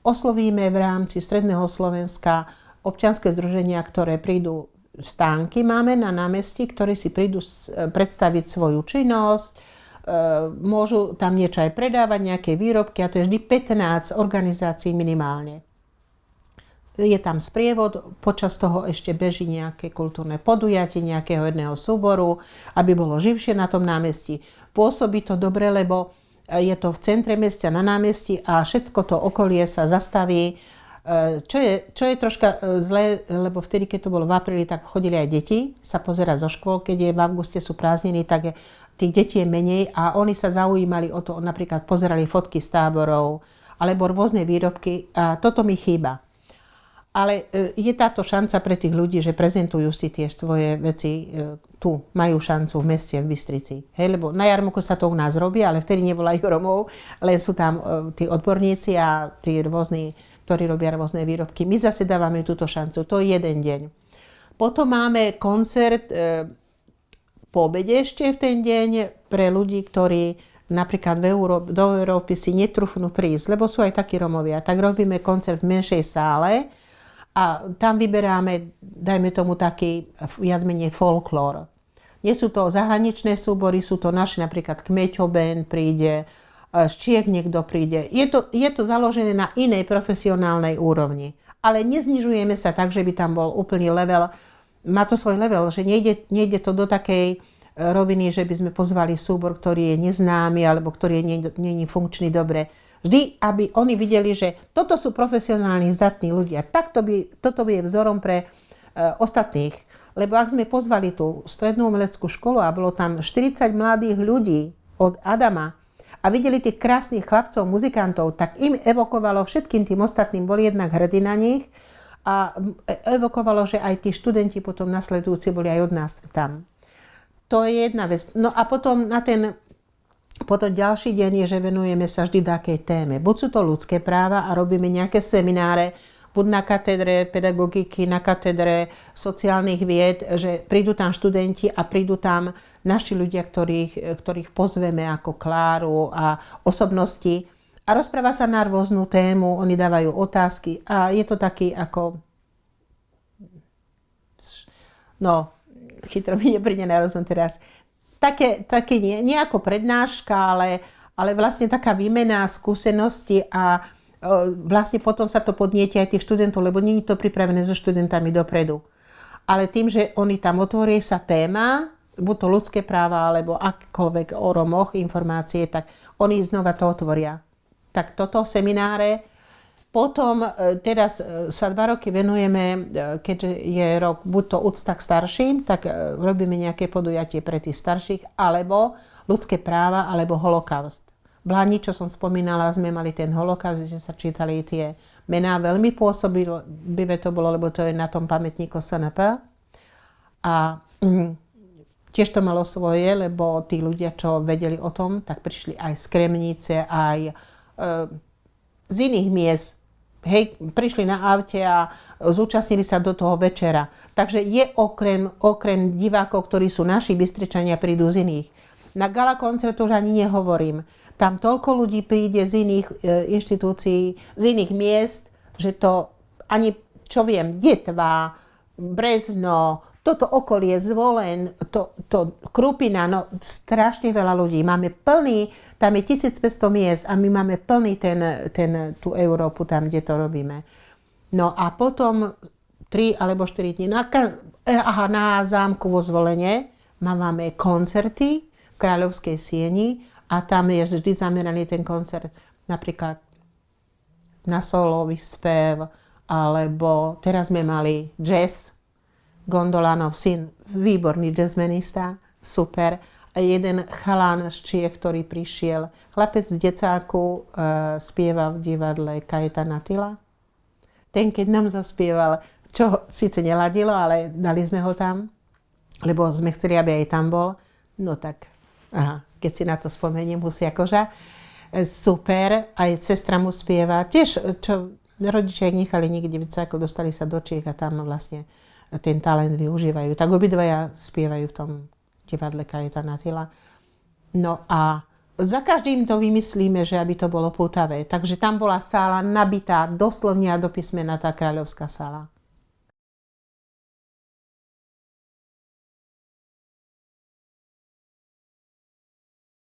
oslovíme v rámci Stredného Slovenska občianske združenia, ktoré prídu, stánky máme na námestí, ktorí si prídu predstaviť svoju činnosť, môžu tam niečo aj predávať, nejaké výrobky a to je vždy 15 organizácií minimálne. Je tam sprievod, počas toho ešte beží nejaké kultúrne podujatie nejakého jedného súboru, aby bolo živšie na tom námestí. Pôsobí to dobre, lebo je to v centre mesta na námestí a všetko to okolie sa zastaví. Čo je troška zlé, lebo vtedy, keď to bolo v apríli, tak chodili aj deti sa pozerať zo škôl. Keď je v auguste sú prázdniny, tak tých detí je menej a oni sa zaujímali o to, napríklad pozerali fotky z táborov alebo rôzne výrobky a toto mi chýba. Ale je táto šanca pre tých ľudí, že prezentujú si tie svoje veci tu, majú šancu v meste, v Bystrici. Hej, lebo na jarmoku sa to u nás robí, ale vtedy nevolajú Romov, len sú tam tí odborníci a tí rôzni, ktorí robia rôzne výrobky. My zase dávame túto šancu, to je jeden deň. Potom máme koncert po obede ešte v ten deň pre ľudí, ktorí napríklad do Európy si netrúfnú prísť, lebo sú aj takí Romovia. Tak robíme koncert v menšej sále, a tam vyberáme, dajme tomu taký viac menej folklór. Nie sú to zahraničné súbory, sú to naše, napríklad Kmeťo band príde, z Čiech niekto príde. Je to založené na inej profesionálnej úrovni. Ale neznižujeme sa tak, že by tam bol úplný level. Má to svoj level, že nejde to do takej roviny, že by sme pozvali súbor, ktorý je neznámy alebo ktorý nie je funkčný dobre. Vždy, aby oni videli, že toto sú profesionálni, zdatní ľudia. Toto by je vzorom pre ostatných. Lebo ak sme pozvali tú strednú umeleckú školu a bolo tam 40 mladých ľudí od Adama a videli tých krásnych chlapcov, muzikantov, tak im evokovalo, všetkým tým ostatným boli jednak hrdí na nich a evokovalo, že aj tí študenti potom nasledujúci boli aj od nás tam. To je jedna vec. No a potom potom ďalší deň je, že venujeme sa vždy takej téme. Buď sú to ľudské práva a robíme nejaké semináre, buď na katedre pedagogiky, na katedre sociálnych vied, že prídu tam študenti a prídu tam naši ľudia, ktorých pozveme ako Kláru a osobnosti. A rozpráva sa na rôznu tému, oni dávajú otázky a je to taký ako... No, chytro mi nepríde na rozum teraz. Také nie ako prednáška, ale vlastne taká výmena skúsenosti a vlastne potom sa to podnietia aj tých študentov, lebo nie je to pripravené so študentami dopredu. Ale tým, že oni tam otvorí sa téma, buď to ľudské práva, alebo akýkoľvek o Romoch informácie, tak oni znova to otvoria. Tak toto semináre. Potom teraz sa 2 roky venujeme, keďže je rok buď to úcta k starším, tak robíme nejaké podujatie pre tých starších, alebo ľudské práva, alebo holokaust. V Lani, čo som spomínala, sme mali ten holokaust, že sa čítali tie mená. Veľmi pôsobivé to bolo, lebo to je na tom pamätníku SNP. A tiež to malo svoje, lebo tí ľudia, čo vedeli o tom, tak prišli aj z Kremnice, aj z iných miest. Hej, prišli na aute a zúčastnili sa do toho večera. Takže je okrem divákov, ktorí sú naši Bystričania, prídu z iných. Na gala koncertu už ani nehovorím. Tam toľko ľudí príde z iných inštitúcií, z iných miest, že to ani, čo viem, Detva, Brezno, toto okolie, Zvolen, to Krupina, no strašne veľa ľudí. Máme plný, tam je 1500 miest a my máme plný tú Európu tam, kde to robíme. No a potom 3 alebo 4 dní na zámku vo Zvolene máme koncerty v Kráľovskej sieni a tam je vždy zameraný ten koncert napríklad na solový spev, alebo teraz sme mali jazz, Gondolanov syn, výborný jazzmenista, super. A jeden chalán z Čiech, ktorý prišiel, chlapec z decáku, spieva v divadle Kajetana Tyla. Ten, keď nám zaspieval, čo síce neladilo, ale dali sme ho tam, lebo sme chceli, aby aj tam bol. No tak, keď si na to spomeniem, Husia koža. Super, aj sestra mu spieva. Tiež, čo rodičia nechali niekde v decáku, dostali sa do Čiech a tam vlastne ten talent využívajú. Tak obidvaja spievajú v tom divadle Kajetana Tyla. No a za každým to vymyslíme, že aby to bolo pútavé. Takže tam bola sála nabitá, doslovne a do písmena tá kráľovská sála.